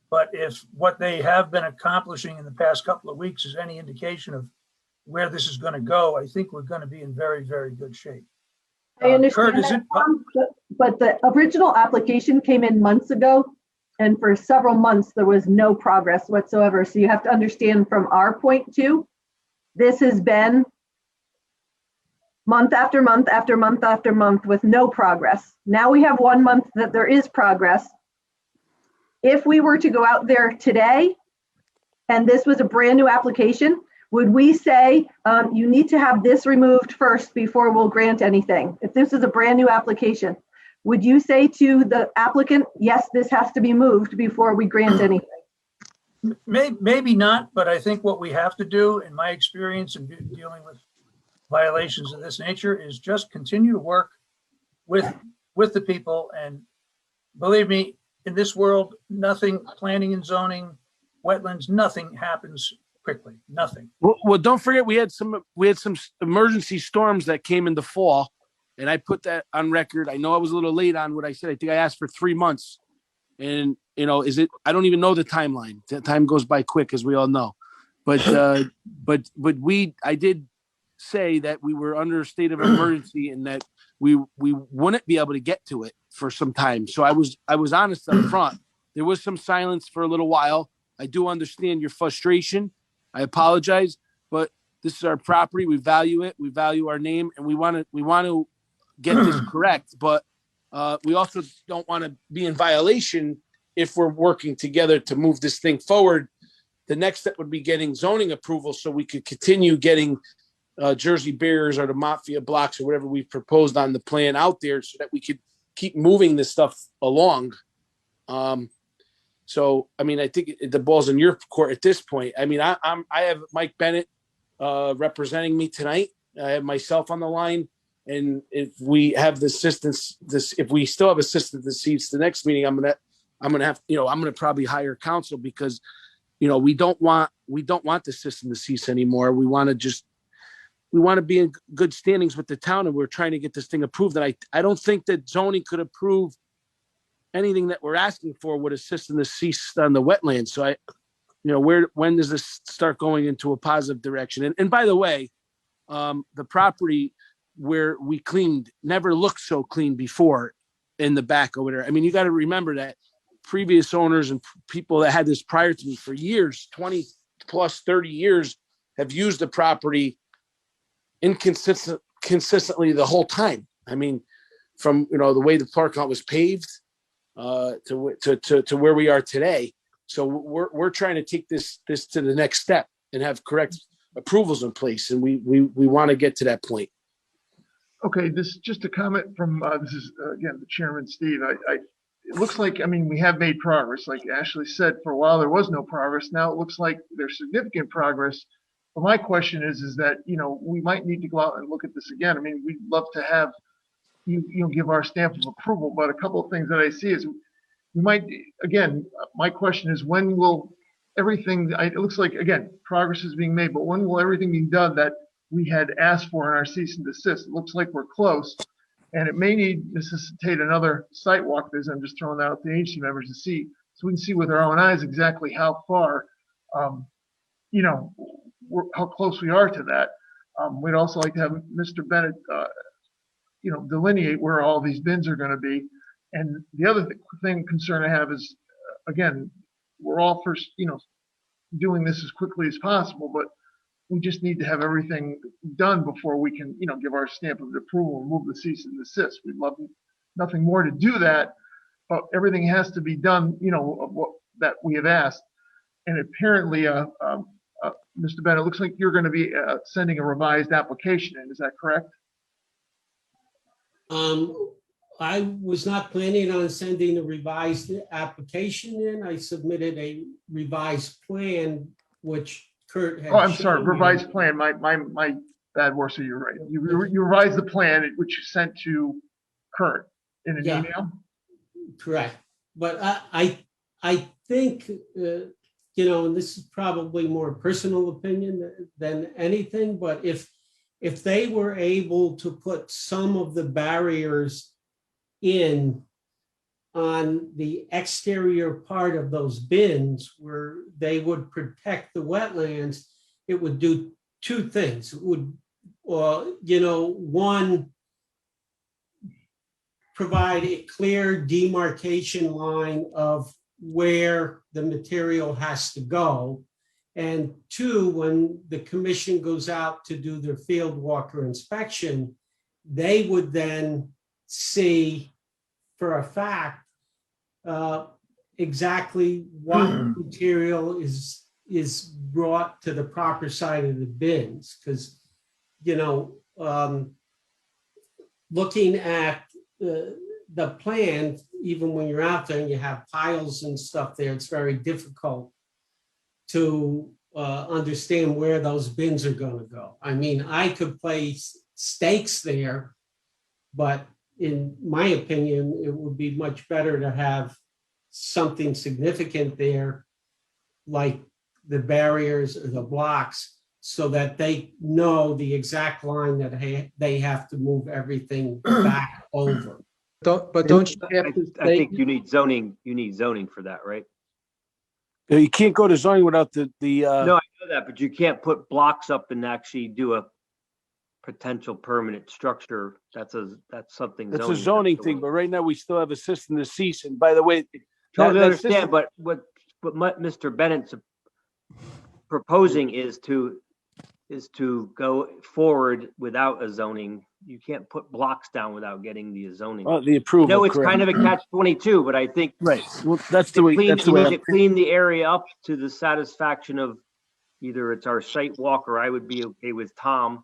But if what they have been accomplishing in the past couple of weeks is any indication of where this is going to go, I think we're going to be in very, very good shape. I understand that, but the original application came in months ago, and for several months there was no progress whatsoever. So you have to understand from our point too, this has been month after month after month after month with no progress. Now we have 1 month that there is progress. If we were to go out there today and this was a brand new application, would we say you need to have this removed first before we'll grant anything? If this is a brand new application, would you say to the applicant, yes, this has to be moved before we grant anything? Maybe not, but I think what we have to do, in my experience in dealing with violations of this nature, is just continue to work with the people. And believe me, in this world, nothing, planning and zoning, wetlands, nothing happens quickly. Nothing. Well, don't forget we had some emergency storms that came in the fall, and I put that on record. I know I was a little late on what I said. I think I asked for 3 months, and I don't even know the timeline. That time goes by quick, as we all know. But I did say that we were under a state of emergency and that we wouldn't be able to get to it for some time. So I was honest up front. There was some silence for a little while. I do understand your frustration. I apologize, but this is our property. We value it. We value our name, and we want to get this correct. But we also don't want to be in violation if we're working together to move this thing forward. The next step would be getting zoning approval so we could continue getting Jersey barriers or the mafia blocks or whatever we've proposed on the plan out there, so that we could keep moving this stuff along. So, I mean, I think the ball's in your court at this point. I mean, I have Mike Bennett representing me tonight. I have myself on the line, and if we have the assistance, if we still have assistant to seats, the next meeting, I'm gonna have, I'm gonna probably hire counsel because, we don't want the system to cease anymore. We want to be in good standings with the town, and we're trying to get this thing approved. And I don't think that zoning could approve anything that we're asking for with a system to cease on the wetlands. So when does this start going into a positive direction? And by the way, the property where we cleaned never looked so clean before in the back over there. I mean, you got to remember that previous owners and people that had this prior to me for years, 20 plus 30 years, have used the property consistently the whole time. I mean, from, the way the parking lot was paved to where we are today. So we're trying to take this to the next step and have correct approvals in place. And we want to get to that point. Okay, this is just a comment from, this is, again, the chairman, Steve. It looks like, we have made progress. Like Ashley said, for a while, there was no progress. Now it looks like there's significant progress. But my question is that, we might need to go out and look at this again. We'd love to have you give our stamp of approval, but a couple of things that I see is we might, again, my question is, when will everything, it looks like, again, progress is being made, but when will everything be done that we had asked for in our cease and desist? It looks like we're close, and it may necessitate another site walk. I'm just throwing that out to the agency members to see, so we can see with our own eyes exactly how far, how close we are to that. We'd also like to have Mr. Bennett, delineate where all these bins are going to be. And the other concern I have is, again, we're all for, doing this as quickly as possible, but we just need to have everything done before we can, give our stamp of approval and move the cease and desist. We'd love nothing more to do that, but everything has to be done, of what that we have asked. And apparently, Mr. Bennett, it looks like you're going to be sending a revised application in. Is that correct? I was not planning on sending a revised application in. I submitted a revised plan, which Kurt had. Oh, I'm sorry, shown you. revised plan. My bad, Warsaw, you're right. You revised the plan, which you sent to Kurt in an email? Correct. But I think, and this is probably more personal opinion than anything, but if they were able to put some of the barriers in on the exterior part of those bins where they would protect the wetlands, it would do two things. It would, one, provide a clear demarcation line of where the material has to go. And two, when the commission goes out to do their field walker inspection, they would then see for a fact exactly what material is brought to the proper side of the bins. Because, looking at the plan, even when you're out there and you have piles and stuff there, it's very difficult to understand where those bins are going to go. I could place stakes there, but in my opinion, it would be much better to have something significant there, like the barriers or the blocks, so that they know the exact line that they have to move everything back over. Don't you have to I think you need zoning. You need zoning for that, right? You can't go to zoning without the. No, I know that, but you can't put blocks up and actually do a potential permanent structure. That's something. That's a zoning thing, but right now we still have a system to cease. And by the way, I understand, but what Mr. Bennett's proposing is to go forward without a zoning. You can't put blocks down without getting the zoning. The approval. No, it's correct. kind of a catch-22, but I think right. Well, that's the way. That's the we way. need to clean the area up to the satisfaction of either it's our site walk, or I would be okay with Tom,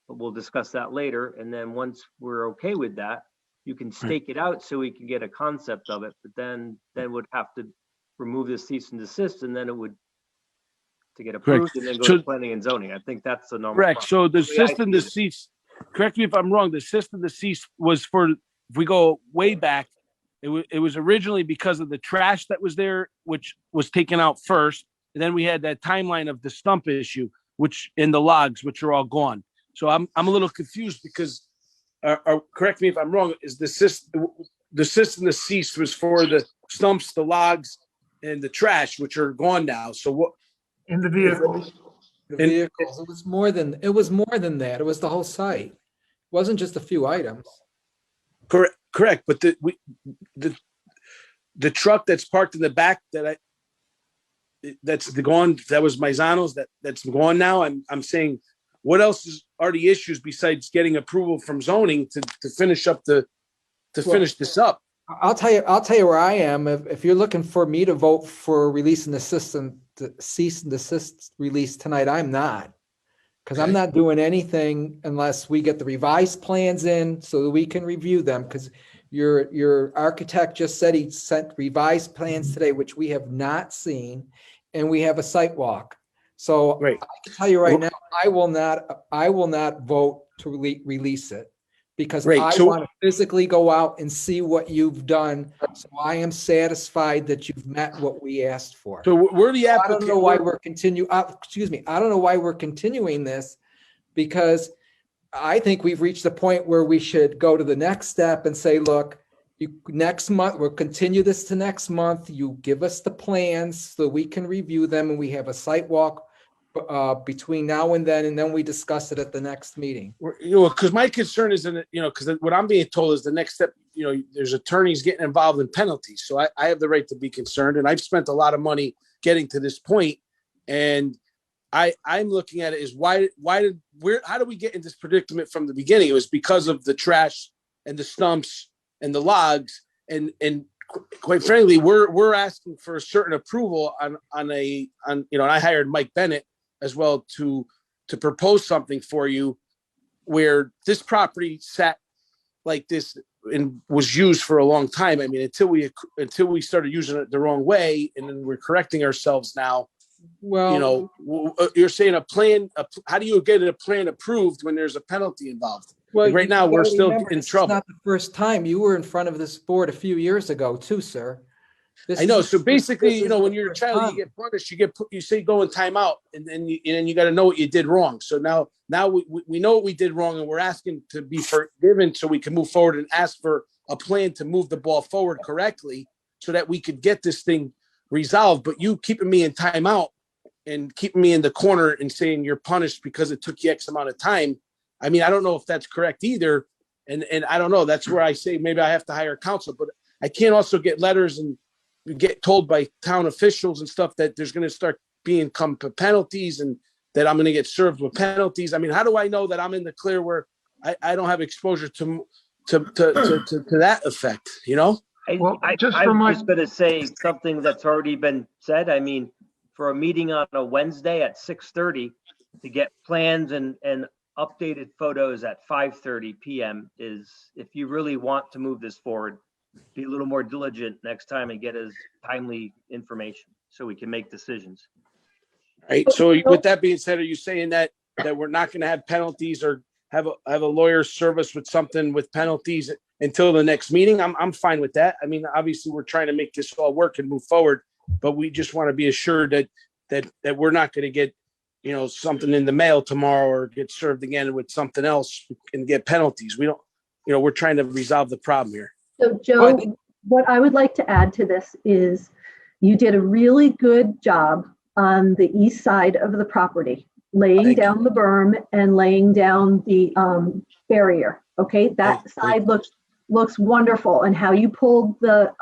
but we'll discuss that later. And then once we're okay with that, you can stake it out so we can get a concept of it, but then would have to remove the cease and desist, and then it would to get approved and then go to planning and zoning. I think that's the normal. Correct. process. So the way I cease and see it. desist, correct me if I'm wrong, the cease and desist was for, if we go way back, it was originally because of the trash that was there, which was taken out first. And then we had that timeline of the stump issue, which in the logs, which are all gone. So I'm a little confused because, correct me if I'm wrong, is the cease and desist was for the stumps, the logs, and the trash, which are gone now. So what? In the vehicles. The vehicles, it was more than that. It was the whole site. It wasn't just a few items. Correct. But the truck that's parked in the back that's gone, that was Maizano's, that's gone now. I'm saying, what else are the issues besides getting approval from zoning to finish up finish this up? I'll tell you where I am. If you're looking for me to vote for releasing the cease and desist release tonight, I'm not. Because I'm not doing anything unless we get the revised plans in so that we can review them. Because your architect just said he sent revised plans today, which we have not seen, and we have a site walk. So I can tell you right now, I will not vote to release it because I want to physically go out and see what you've done. So I am satisfied that you've met what we asked for. So we're the applicant. I don't know why we're I don't know why we're continuing this, because I think we've reached the point where we should go to the next step and say, look, next month, we'll continue this to next month. You give us the plans so we can review them, and we have a site walk between now and then we discuss it at the next meeting. Because my concern is, because what I'm being told is the next step, there's attorneys getting involved in penalties. So I have the right to be concerned, and I've spent a lot of money getting to this point, and I'm looking at it as how do we get in this predicament from the beginning? It was because of the trash and the stumps and the logs, and quite frankly, we're asking for a certain approval on and I hired Mike Bennett as well to propose something for you where this property sat like this and was used for a long time. I mean, until we started using it the wrong way, and then we're correcting ourselves now. Well, you're saying a plan. How do you get a plan approved when there's a penalty involved? Well, right now we're still in trouble. It's not the first time. You were in front of this board a few years ago too, sir. I know. So basically, when you're a child, you get punished. You say go in timeout, and then you got to know what you did wrong. So now we know what we did wrong, and we're asking to be forgiven so we can move forward and ask for a plan to move the ball forward correctly, so that we could get this thing resolved. But you keeping me in timeout and keeping me in the corner and saying you're punished because it took you X amount of time. I mean, I don't know if that's correct either. And I don't know. That's where I say maybe I have to hire counsel, but I can't also get letters and get told by town officials and stuff that there's going to start being penalties and that I'm going to get served with penalties. I mean, how do I know that I'm in the clear where I don't have exposure to that effect, I'm just going to say something that's already been said. I mean, for a meeting on a Wednesday at 6:30 to get plans and updated photos at 5:30 p.m. is, if you really want to move this forward, be a little more diligent next time and get us timely information so we can make decisions. All right. So with that being said, are you saying that we're not going to have penalties or have a lawyer serve us with something with penalties until the next meeting? I'm fine with that. I mean, obviously we're trying to make this all work and move forward, but we just want to be assured that we're not going to get something in the mail tomorrow or get served again with something else and get penalties. We don't, we're trying to resolve the problem here. So Joe, what I would like to add to this is you did a really good job on the east side of the property, laying down the berm and laying down the barrier. Okay, that side looks wonderful, and how you pulled the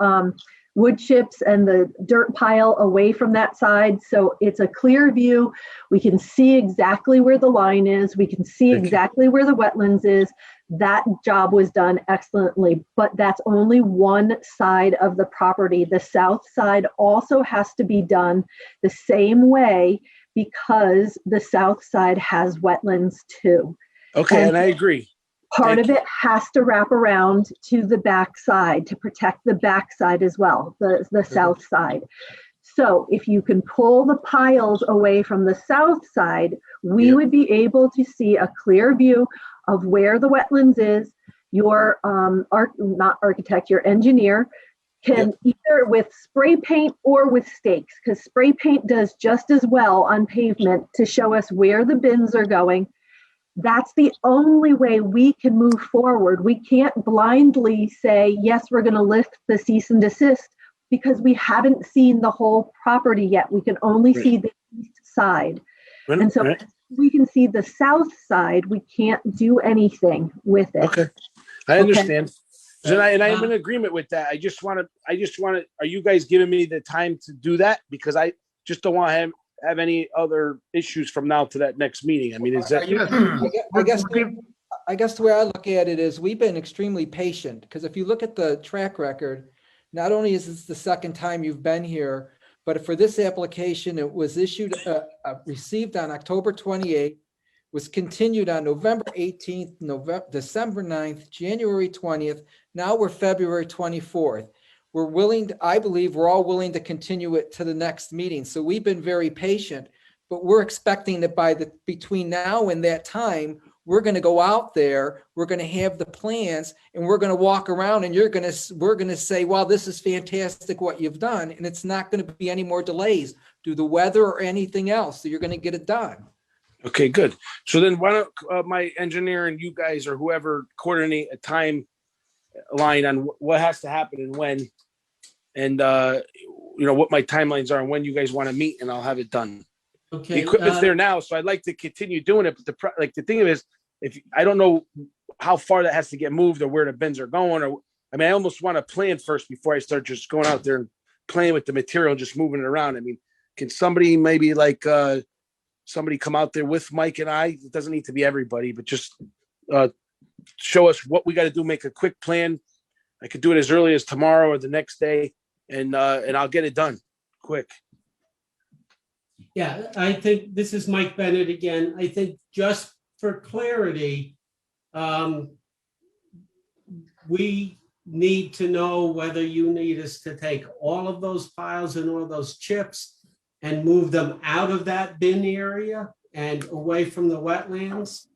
wood chips and the dirt pile away from that side. So it's a clear view. We can see exactly where the line is. We can see exactly where the wetlands is. That job was done excellently, but that's only one side of the property. The south side also has to be done the same way because the south side has wetlands too. Okay, and I agree. Part Thank of it has to wrap around to the back side to protect the back side as well, the south side. So if you can pull the piles away from the south side, we Yep. would be able to see a clear view of where the wetlands is. Your not architect, your engineer can either with spray paint or with stakes, because spray paint does just as well on pavement to show us where the bins are going. That's the only way we can move forward. We can't blindly say, yes, we're going to lift the cease and desist, because we haven't seen the whole property yet. We can only Right. see the east side. Right, And so right. we can see the south side. We can't do anything with it. Okay, I Okay. understand. And I'm in agreement with that. I just want to, are you guys giving me the time to do that? Because I just don't want to have any other issues from now to that next meeting. I mean, is that, I guess the way I look at it is we've been extremely patient, because if you look at the track record, not only is this the second time you've been here, but for this application, it was received on October 28th, was continued on November 18th, December 9th, January 20th. Now we're February 24th. We're willing, I believe we're all willing to continue it to the next meeting. So we've been very patient, but we're expecting that between now and that time, we're going to go out there, we're going to have the plans, and we're going to walk around, and we're going to say, wow, this is fantastic what you've done. And it's not going to be any more delays due to the weather or anything else. So you're going to get it done. okay, good. So then why don't my engineer and you guys or whoever coordinate a timeline on what has to happen and when, and what my timelines are and when you guys want to meet, and I'll have it done. Okay. The equipment's there now, so I'd like to continue doing it. But the thing is, if I don't know how far that has to get moved or where the bins are going, I almost want to plan first before I start just going out there and playing with the material and just moving it around. I mean, can somebody maybe somebody come out there with Mike and I? It doesn't need to be everybody, but just show us what we got to do. Make a quick plan. I could do it as early as tomorrow or the next day, and I'll get it done quick. Yeah, I think this is Mike Bennett again. I think just for clarity, we need to know whether you need us to take all of those piles and all those chips and move them out of that bin area and away from the wetlands,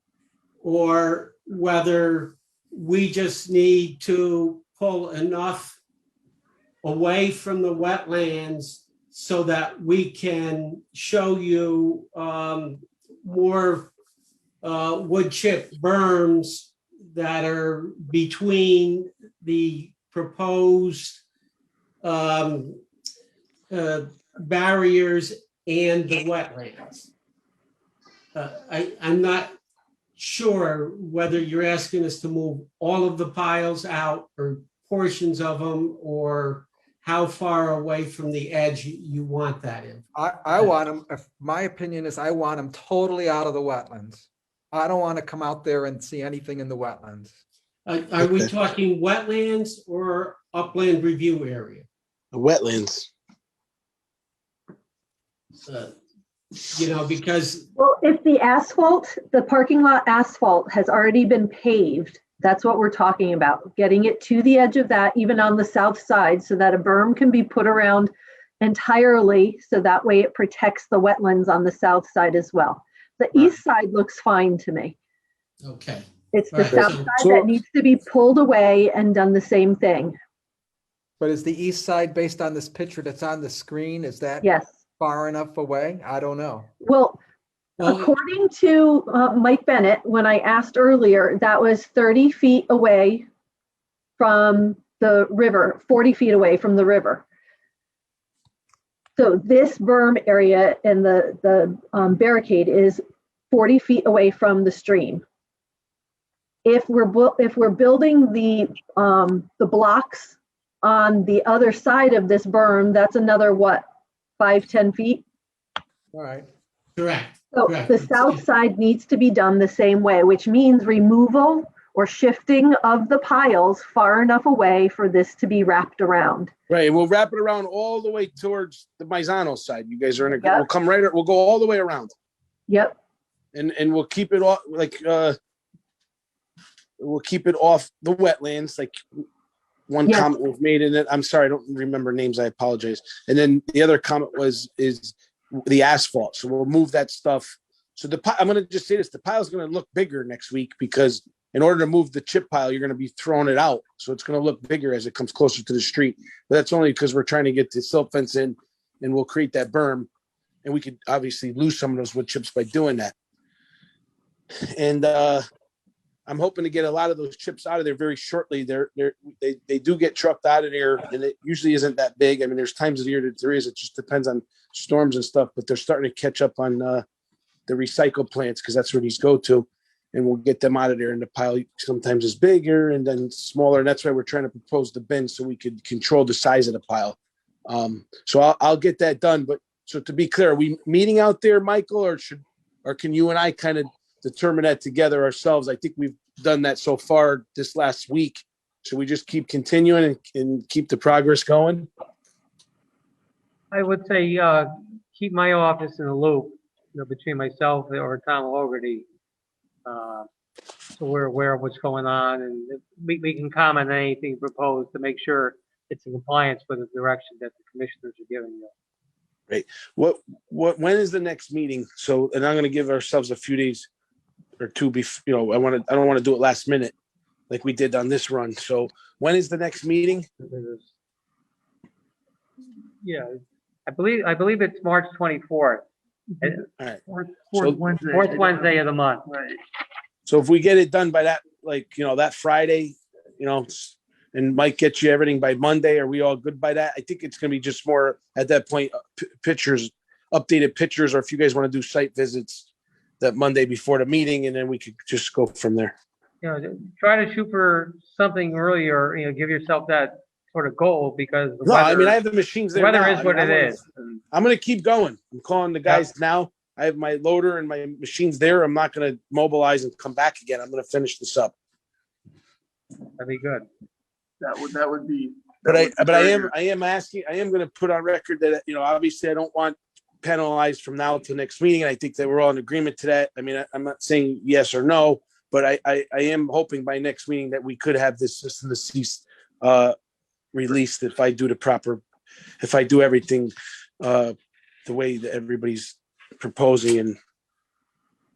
or whether we just need to pull enough away from the wetlands so that we can show you more wood chip berms that are between the proposed barriers and the wetlands. I'm not sure whether you're asking us to move all of the piles out or portions of them, or how far away from the edge you want that in. I want them, my opinion is I want them totally out of the wetlands. I don't want to come out there and see anything in the wetlands. Are we talking wetlands or upland review area? The wetlands. Because Well, if the parking lot asphalt has already been paved, that's what we're talking about, getting it to the edge of that, even on the south side, so that a berm can be put around entirely, so that way it protects the wetlands on the south side as well. The east side looks fine to me. okay. It's the Right. south side that needs to be pulled away and done the same thing. But is the east side, based on this picture that's on the screen, is that Yes. far enough away? I don't know. Well, according to Mike Bennett, when I asked earlier, that was 30 feet away from the river, 40 feet away from the river. So this berm area and the barricade is 40 feet away from the stream. If we're building the blocks on the other side of this berm, that's another 5-10 feet. All right. Correct. So Correct. the south side needs to be done the same way, which means removal or shifting of the piles far enough away for this to be wrapped around. Right, and we'll wrap it around all the way towards the Maizano side. You guys are in a. Yep. We'll come we'll go all the way around, Yep. and we'll keep it all we'll keep it off the wetlands. Like one Yes. comment was made in it. I'm sorry, I don't remember names. I apologize. And then the other comment is the asphalt. So we'll move that stuff. So I'm going to just say this: the pile's going to look bigger next week because in order to move the chip pile, you're going to be throwing it out. So it's going to look bigger as it comes closer to the street. But that's only because we're trying to get the silt fence in, and we'll create that berm. And we could obviously lose some of those wood chips by doing that. And I'm hoping to get a lot of those chips out of there very shortly. They do get trucked out of there, and it usually isn't that big. I mean, there's times of the year that there is. It just depends on storms and stuff. But they're starting to catch up on the recycle plants because that's where these go to, and we'll get them out of there. And the pile sometimes is bigger and then smaller, and that's why we're trying to propose the bin so we could control the size of the pile. So I'll get that done. But so to be clear, are we meeting out there, Michael, or can you and I kind of determine that together ourselves? I think we've done that so far this last week. Should we just keep continuing and keep the progress going? I would say keep my office in the loop, between myself or Tom Fogarty, so we're aware of what's going on, and we can comment on anything proposed to make sure it's in compliance with the direction that the commissioners are giving you. Right. When is the next meeting? So, and I'm going to give ourselves a few days or two before, I don't want to do it last minute like we did on this run. So when is the next meeting? Yeah, I believe it's March 24th. All right. Fourth Wednesday. Fourth Wednesday of the month. Right. So if we get it done by that, that Friday, and Mike gets you everything by Monday, are we all good by that? I think it's going to be just more at that point, updated pictures, or if you guys want to do site visits that Monday before the meeting, and then we could just go from there. Try to shoot for something earlier, give yourself that sort of goal, because the I mean, I have the machines there. weather now. is what it is. I'm going to keep going. I'm calling the guys now. I have my loader and my machines there. I'm not going to mobilize and come back again. I'm going to finish this up. That'd be good. That would be. But I am going to put on record that, obviously I don't want penalized from now to next meeting. And I think that we're all in agreement to that. I mean, I'm not saying yes or no, but I am hoping by next meeting that we could have this system to cease released if I do everything the way that everybody's proposing,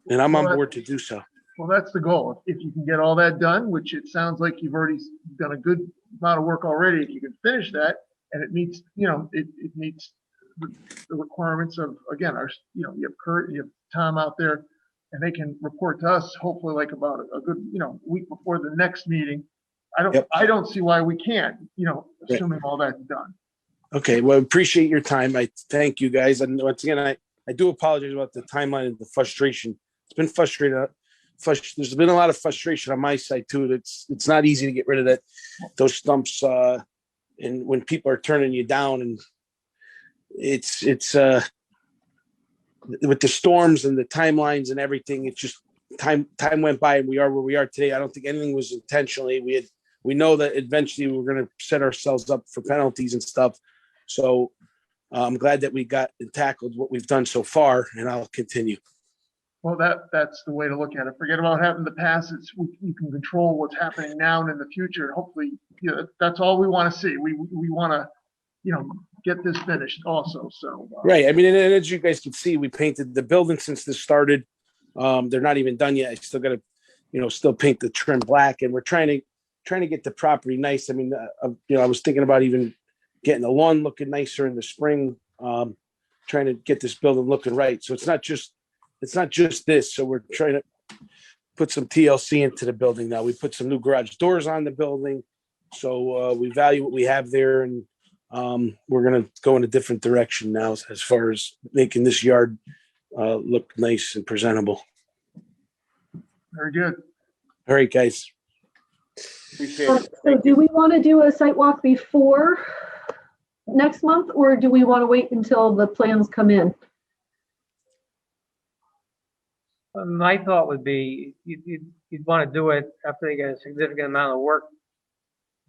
and I'm on board to do so. Well, that's the goal. If you can get all that done, which it sounds like you've already done a good amount of work already, if you can finish that and it meets, it meets the requirements of, again, you have Kurt, you have Tom out there, and they can report to us, hopefully like about a good, week before the next meeting. I don't see why we can't, assuming all that's done. Okay. Well, appreciate your time. I thank you guys. And once again, I do apologize about the timeline and the frustration. It's been frustrating. There's been a lot of frustration on my side too. It's not easy to get rid of those stumps. And when people are turning you down, and it's with the storms and the timelines and everything, it's just time went by and we are where we are today. I don't think anything was intentionally. We know that eventually we're going to set ourselves up for penalties and stuff. So I'm glad that we got and tackled what we've done so far, and I'll continue. Well, that's the way to look at it. Forget about having the past. You can control what's happening now and in the future. Hopefully, that's all we want to see. We want to, get this finished also. So right. I mean, and as you guys can see, we painted the building since this started. They're not even done yet. I still got to, still paint the trim black, and we're trying to get the property nice. I mean, I was thinking about even getting the lawn looking nicer in the spring. Trying to get this building looking right. So it's not just this. So we're trying to put some TLC into the building now. We put some new garage doors on the building. So we value what we have there, and we're going to go in a different direction now as far as making this yard look nice and presentable. Very good. All right, guys. Appreciate it. So do we want to do a site walk before next month, or do we want to wait until the plans come in? My thought would be you'd want to do it after they get a significant amount of work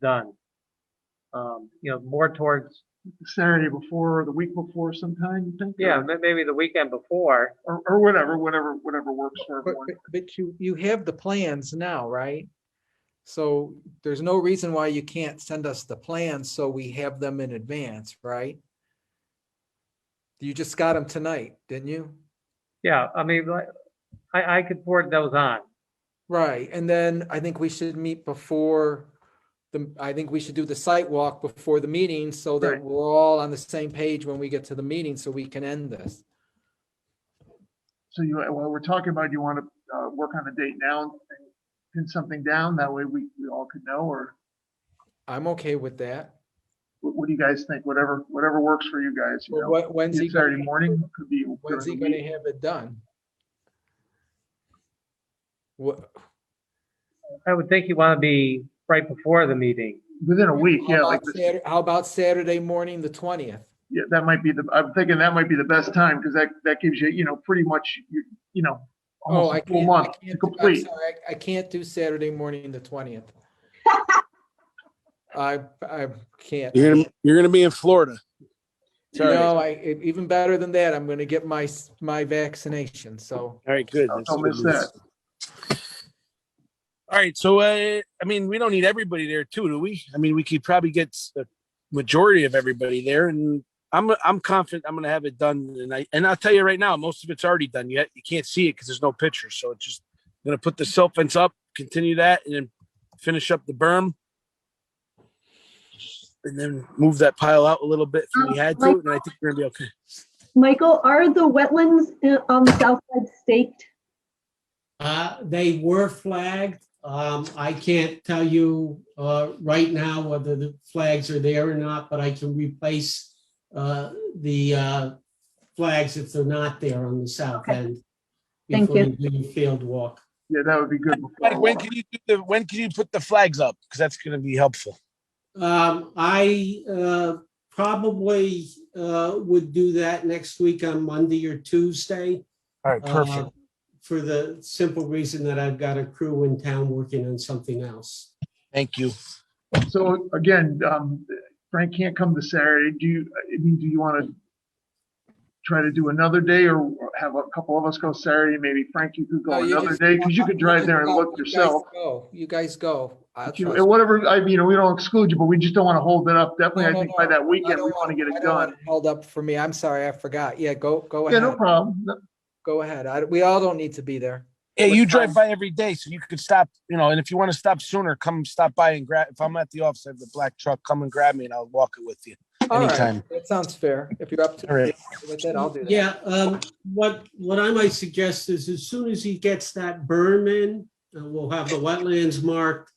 done. More towards Saturday before or the week before sometime, you think? Yeah, maybe the weekend before. Or whatever works for everyone. But you have the plans now, right? So there's no reason why you can't send us the plans so we have them in advance, right? You just got them tonight, didn't you? Yeah, I mean, like, I could forward those on. Right, and then I think we should meet before I think we should do the site walk before the meeting so that Right. we're all on the same page when we get to the meeting so we can end this. So while we're talking about, you want to work on a date now and pin something down? That way we all could know, or I'm okay with that. what do you guys think? Whatever works for you guys. You know, When's he Saturday gonna, morning, could be. when's he during the gonna week. have it done? What, I would think you want to be right before the meeting. Within a week, yeah, like this. how about Saturday morning, the 20th? Yeah, that might be I'm thinking that might be the best time, because that gives you, pretty much, Oh, almost a full month to I'm complete. sorry, I can't do Saturday morning, the 20th. I can't. You're gonna be in Florida. Sorry. No, even better than that, I'm gonna get my vaccination, so. All right, good. That's Don't good miss news. that. All right, so I mean, we don't need everybody there too, do we? I mean, we could probably get the majority of everybody there, and I'm confident I'm gonna have it done tonight. And I'll tell you right now, most of it's already done. Yet you can't see it because there's no pictures, so it's just I'm gonna put the silt fence up, continue that, and then finish up the berm, and then move that pile out a little bit if we had to, and I think we're gonna be okay. Michael, are the wetlands on the south side staked? They were flagged. I can't tell you right now whether the flags are there or not, but I can replace the flags if they're not there on the south Okay. end. Thank Before you. you do your field walk. Yeah, that would be good. Mike, when can you put the flags up? Because that's gonna be helpful. I probably would do that next week on Monday or Tuesday. All right, perfect. For the simple reason that I've got a crew in town working on something else. Thank you. So again, Frank can't come to Saturday. Do you want to try to do another day, or have a couple of us go Saturday? Maybe Frank, you could go another day, because you could drive there and look yourself. You guys go. I'll And trust you. whatever, we don't exclude you, but we just don't want to hold it up. Definitely, No, I think by that weekend, we don't want to get I it don't want done. it held up for me. I'm sorry, I forgot. Yeah, go Yeah, ahead. no problem. Go ahead. We all don't need to be there. Yeah, you drive by every day, so you could stop, and if you want to stop sooner, come stop by and grab. If I'm at the office, I have the black truck, come and grab me and I'll walk it with you All right, anytime. that sounds fair. If you're up to All right. with it, I'll do that. Yeah, what I might suggest is as soon as he gets that berm in, we'll have the wetlands marked.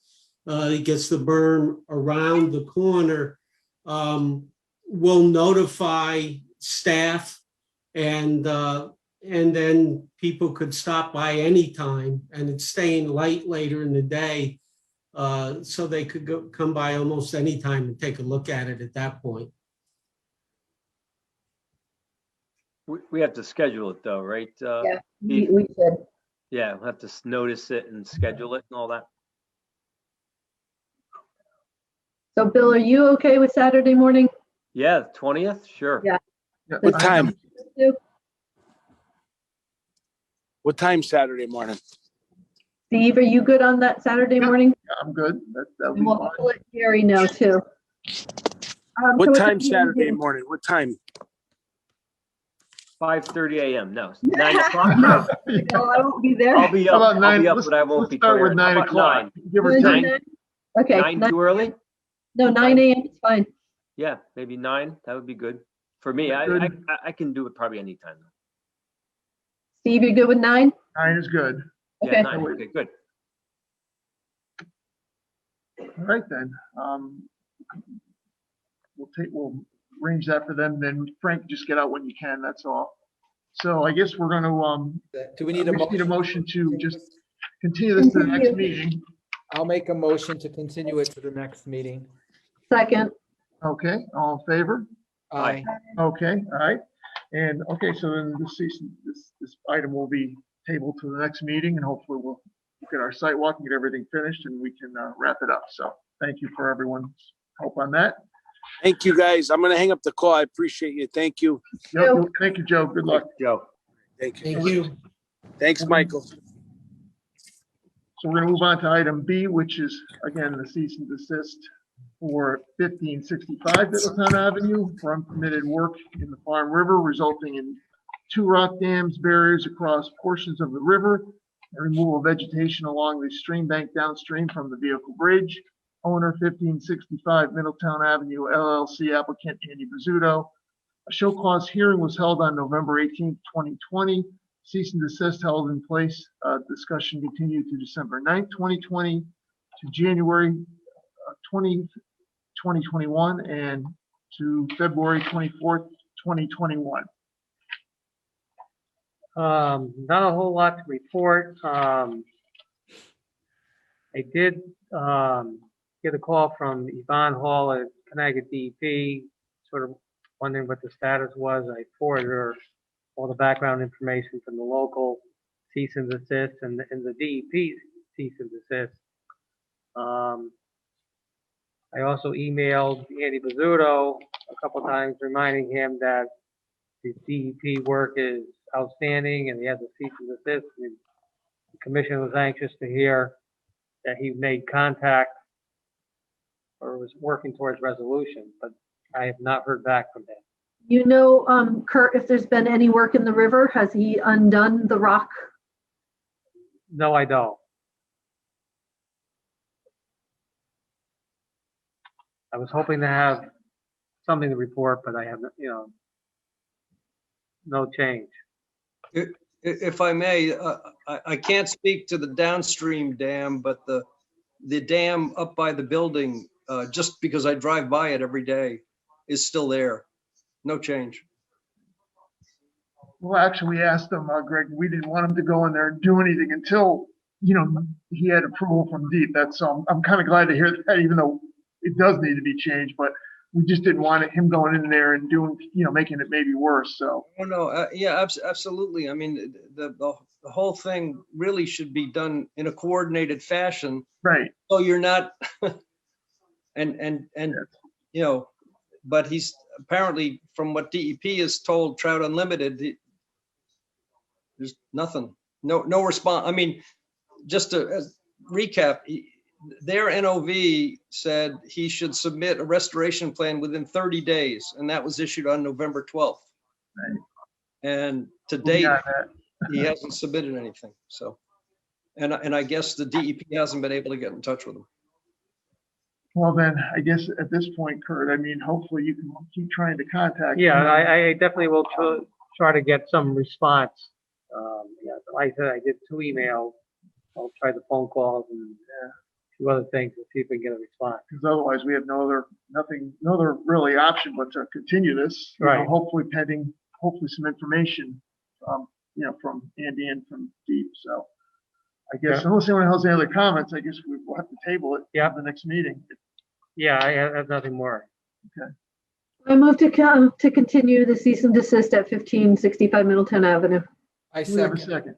He gets the berm around the corner. We'll notify staff, and then people could stop by anytime, and it's staying light later in the day. So they could come by almost any time and take a look at it at that point. We have to schedule it though, right? Yeah, we should. Yeah, we'll have to notice it and schedule it and all that. So Bill, are you okay with Saturday morning? Yeah, 20th, sure. Yeah. What time? What time Saturday morning? Steve, are you good on that Saturday morning? I'm good. That'll be And we'll fine. let Gary know too. What so time it's- Saturday morning? What time? 5:30 a.m. No, 9 o'clock. No. No, I won't be there. I'll be How up. about I'll nine? be up, Let's but I won't be start with clear. 9 How about o'clock. 9? Give or Wanna do take. 9? Okay. 9 too early? No, 9 a.m. is fine. Yeah, maybe 9. That would be good for me. Good. I can do it probably anytime. Steve, you're good with 9? 9 is good. Yeah, Okay. 9. Okay, good. All right, then. We'll arrange that for them. Then Frank, just get out when you can. That's all. So I guess we're going to, Do we need a motion? motion to just continue this to the next meeting. I'll make a motion to continue it to the next meeting. Second. Okay, all in favor? Aye. Okay, all right. And, okay, so then this item will be tabled to the next meeting, and hopefully we'll get our site walk and get everything finished, and we can wrap it up. So thank you for everyone's help on that. Thank you, guys. I'm going to hang up the call. I appreciate you. Thank you. Yep, thank you, Joe. Good luck. Joe. Thank you. Thank you. Thanks, Michael. So we're gonna move on to item B, which is, again, the cease and desist for 1565 Middletown Avenue for unpermitted work in the Farm River resulting in 2 rock dams, barriers across portions of the river, and removal of vegetation along the stream bank downstream from the vehicle bridge. Owner 1565 Middletown Avenue LLC applicant Andy Bizzuto. A show cause hearing was held on November 18th, 2020. Cease and desist held in place. Discussion continued to December 9th, 2020 to January 2021 and to February 24th, 2021. Not a whole lot to report. I did get a call from Yvonne Hall at Connecticut DEP, sort of wondering what the status was. I forwarded her all the background information from the local cease and desist and the DEP cease and desist. I also emailed Andy Bizzuto a couple times reminding him that his DEP work is outstanding and he has a cease and desist. And the commission was anxious to hear that he made contact or was working towards resolution, but I have not heard back from him. You know, Kurt, if there's been any work in the river, has he undone the rock? No, I don't. I was hoping to have something to report, but I have, no change. If I may, I can't speak to the downstream dam, but the dam up by the building, just because I drive by it every day, is still there. No change. Well, actually, we asked him, Greg, we didn't want him to go in there and do anything until, he had approval from DEP. I'm kind of glad to hear that, even though it does need to be changed, but we just didn't want him going in there and doing, making it maybe worse, so. Oh, no, yeah, absolutely. I mean, the whole thing really should be done in a coordinated fashion. Right. So you're not, but he's apparently, from what DEP is told, Trout Unlimited, there's nothing, no response. I mean, just to recap, their NOV said he should submit a restoration plan within 30 days, and that was issued on November 12th. Right. And to date, he hasn't submitted anything. So, and I guess the DEP hasn't been able to get in touch with him. Well, then, I guess at this point, Kurt, hopefully you can keep trying to contact him. Yeah, I definitely will try to get some response. Like I said, I did 2 emails. I'll try the phone calls and a few other things to see if we can get a response. Because otherwise, we have no other really option but to continue this. Right. Hopefully pending, some information, from Andy and from DEP. So I guess unless anyone has any other comments, I guess we'll have to table it for the next meeting. Yeah, I have nothing more. Okay. I move to continue the cease and desist at 1565 Middleton Avenue. I We have a second. second.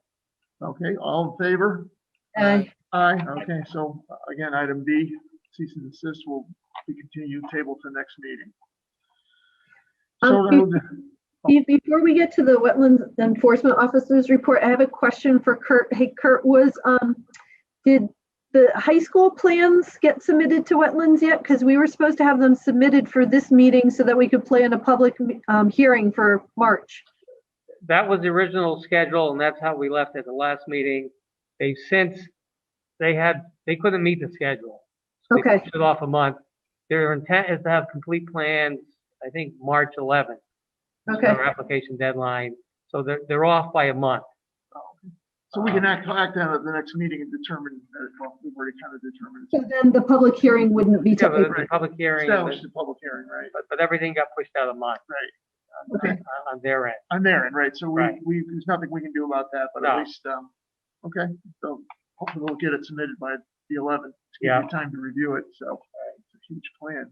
Okay, all in favor? Aye. Aye. Okay, so again, item B, cease and desist will be continued, table to next meeting. So we're gonna move to- Before we get to the Wetlands Enforcement Officer's report, I have a question for Kurt. Hey, Kurt, did the high school plans get submitted to Wetlands yet? Because we were supposed to have them submitted for this meeting so that we could plan a public hearing for March. That was the original schedule, and that's how we left it the last meeting. They couldn't meet the schedule. So Okay. They pushed it off a month. Their intent is to have complete plans, I think, March 11th. Okay. Our application deadline. So they're off by a month. So we can act on it at the next meeting and determine, well, we've already kind of determined. So then the public hearing wouldn't be Yeah, till but April. the public hearing, Establish the public hearing, right? but everything got pushed out a month. Right. Okay. On their end. On there, and right, so Right. there's nothing we can do about that, but No. at least, okay, so hopefully we'll get it submitted by the 11th. To give Yeah. you time to review it, so it's a huge plan.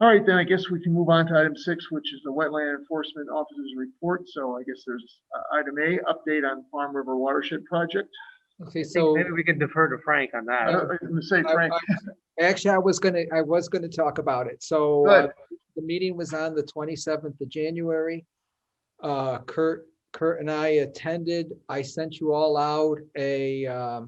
All right, then I guess we can move on to item 6, which is the Wetland Enforcement Officer's report. So I guess there's item A, update on Farm River Watershed Project. Okay, so Maybe we can defer to Frank on that. I'm gonna say, Frank, actually, I was gonna talk about it. So Good. the meeting was on the 27th of January. Kurt Kurt and I attended. I sent you all out a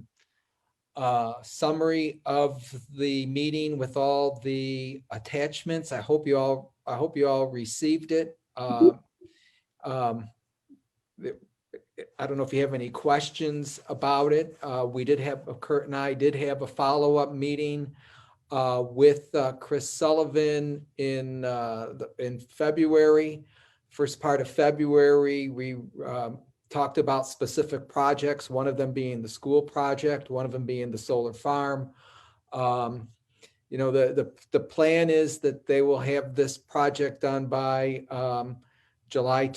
summary of the meeting with all the attachments. I hope you all received it. I don't know if you have any questions about it. Kurt and I did have a follow-up meeting with Chris Sullivan in February. First part of February, we talked about specific projects, one of them being the school project, one of them being the solar farm. You know, the plan is that they will have this project done by July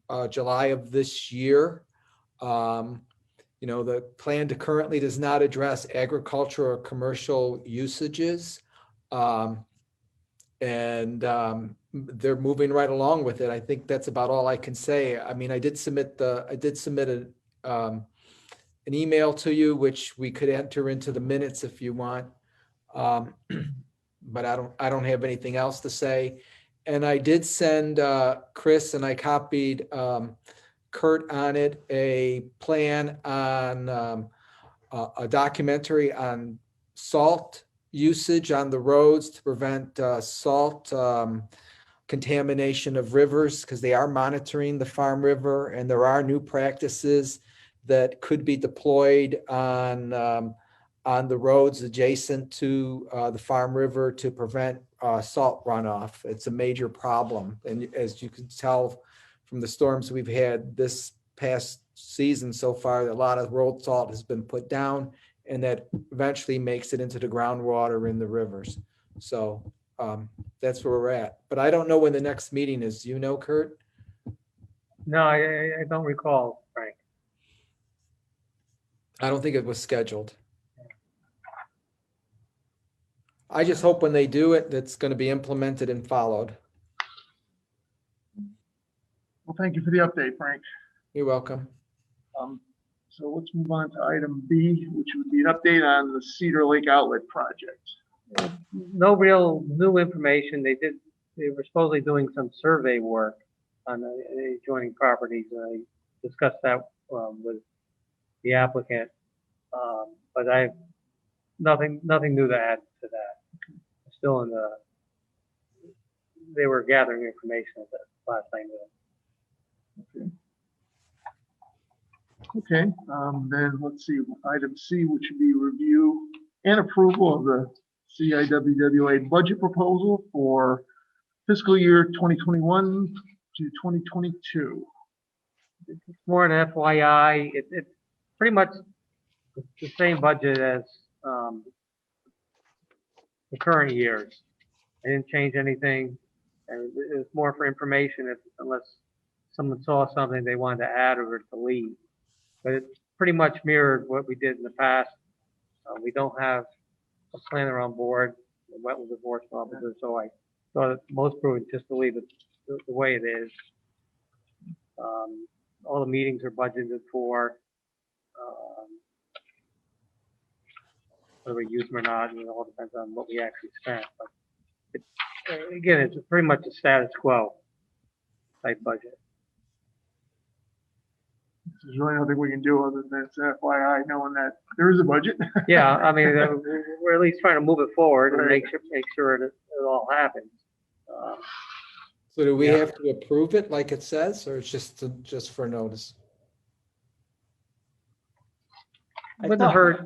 of this year. You know, the plan currently does not address agriculture or commercial usages. They're moving right along with it. I think that's about all I can say. I mean, I did submit an email to you, which we could enter into the minutes if you want. But I don't have anything else to say. And I did send Chris, and I copied Kurt on it, a plan on a documentary on salt usage on the roads to prevent salt contamination of rivers, because they are monitoring the Farm River, and there are new practices that could be deployed on the roads adjacent to the Farm River to prevent salt runoff. It's a major problem, and as you can tell from the storms we've had this past season so far, a lot of road salt has been put down, and that eventually makes it into the groundwater in the rivers. So that's where we're at. But I don't know when the next meeting is. You know, Kurt? No, I don't recall, Frank. I don't think it was scheduled. I just hope when they do it, that's going to be implemented and followed. Well, thank you for the update, Frank. You're welcome. So let's move on to item B, which would be an update on the Cedar Lake Outlet project. No real new information. They were supposedly doing some survey work on the adjoining properties. I discussed that with the applicant, but I have nothing new to add to that. Still they were gathering information at the last time. Okay, then let's see, item C, which would be review and approval of the CIWWA budget proposal for fiscal year 2021 to 2022. It's more an FYI. It's pretty much the same budget as the current years. I didn't change anything, and it was more for information unless someone saw something they wanted to add or delete. But it pretty much mirrored what we did in the past. We don't have a planner on board, the wetlands enforcement officer, so I thought it most prudent just to leave it the way it is. All the meetings are budgeted for, whether we use them or not, and it all depends on what we actually spent. But again, it's pretty much a status quo type budget. There's really nothing we can do other than it's FYI, knowing that there is a budget. Yeah, I mean, we're at least trying to move it forward and make sure that it all happens. So do we have to approve it like it says, or it's just for notice? Wouldn't hurt.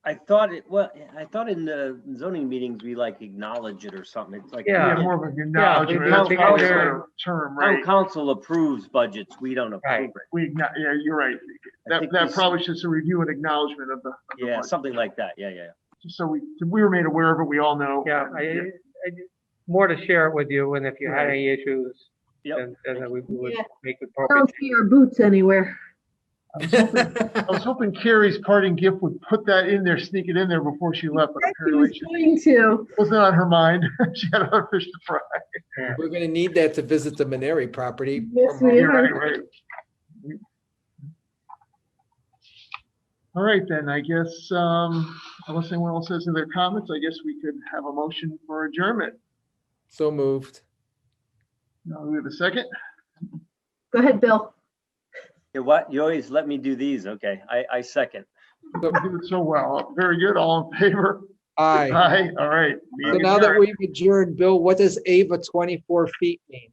I thought in the zoning meetings we like acknowledge it or something. It's like Yeah. More of an acknowledgement. we That's don't probably go a there. better term, town right? council approves budgets. We don't approve it. Yeah, you're right. I think That this- probably should a review and acknowledgement of the Yeah, budget. something like that. Yeah. Just so we were made aware of it, we all know. Yeah, I more to share it with you, and if you had Right. any issues, Yep. then we would Yeah. make I appropriate. don't see your boots anywhere. I was hoping Carrie's parting gift would put that in there, sneak it in there before she left, but She apparently was it going to. wasn't on her mind. She had other fish to fry. We're going to need that to visit the Maneri property. Yes, we You're are. right. All right, then, I guess, unless anyone else has any other comments, I guess we could have a motion for adjournment. So moved. Now, we have a second. Go ahead, Bill. You what? You always let me do these. Okay, I second. You do it so well. Very good. All in favor? Aye. Aye. All right. So Meeting now that adjourned. we've adjourned, Bill, what does Ava 24 feet mean?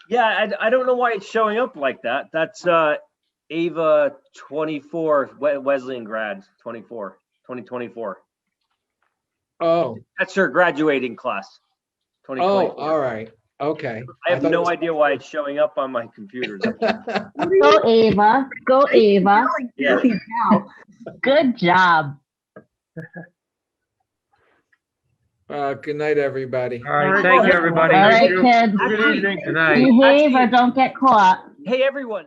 Yeah, I don't know why it's showing up like that. That's Ava 24 Wesleyan grad 24 2024. Oh, That's her graduating class. oh, 2024. all right. Okay. I have thought it no was- idea why it's showing up on my computer. Go Ava. Go Ava. Yeah. Now. Good job. Good night, everybody. All right, right, thank you, go ahead. everybody. All right, Thank you. kids. Good evening. Good night. Behave or Actually- don't get caught. Hey, everyone.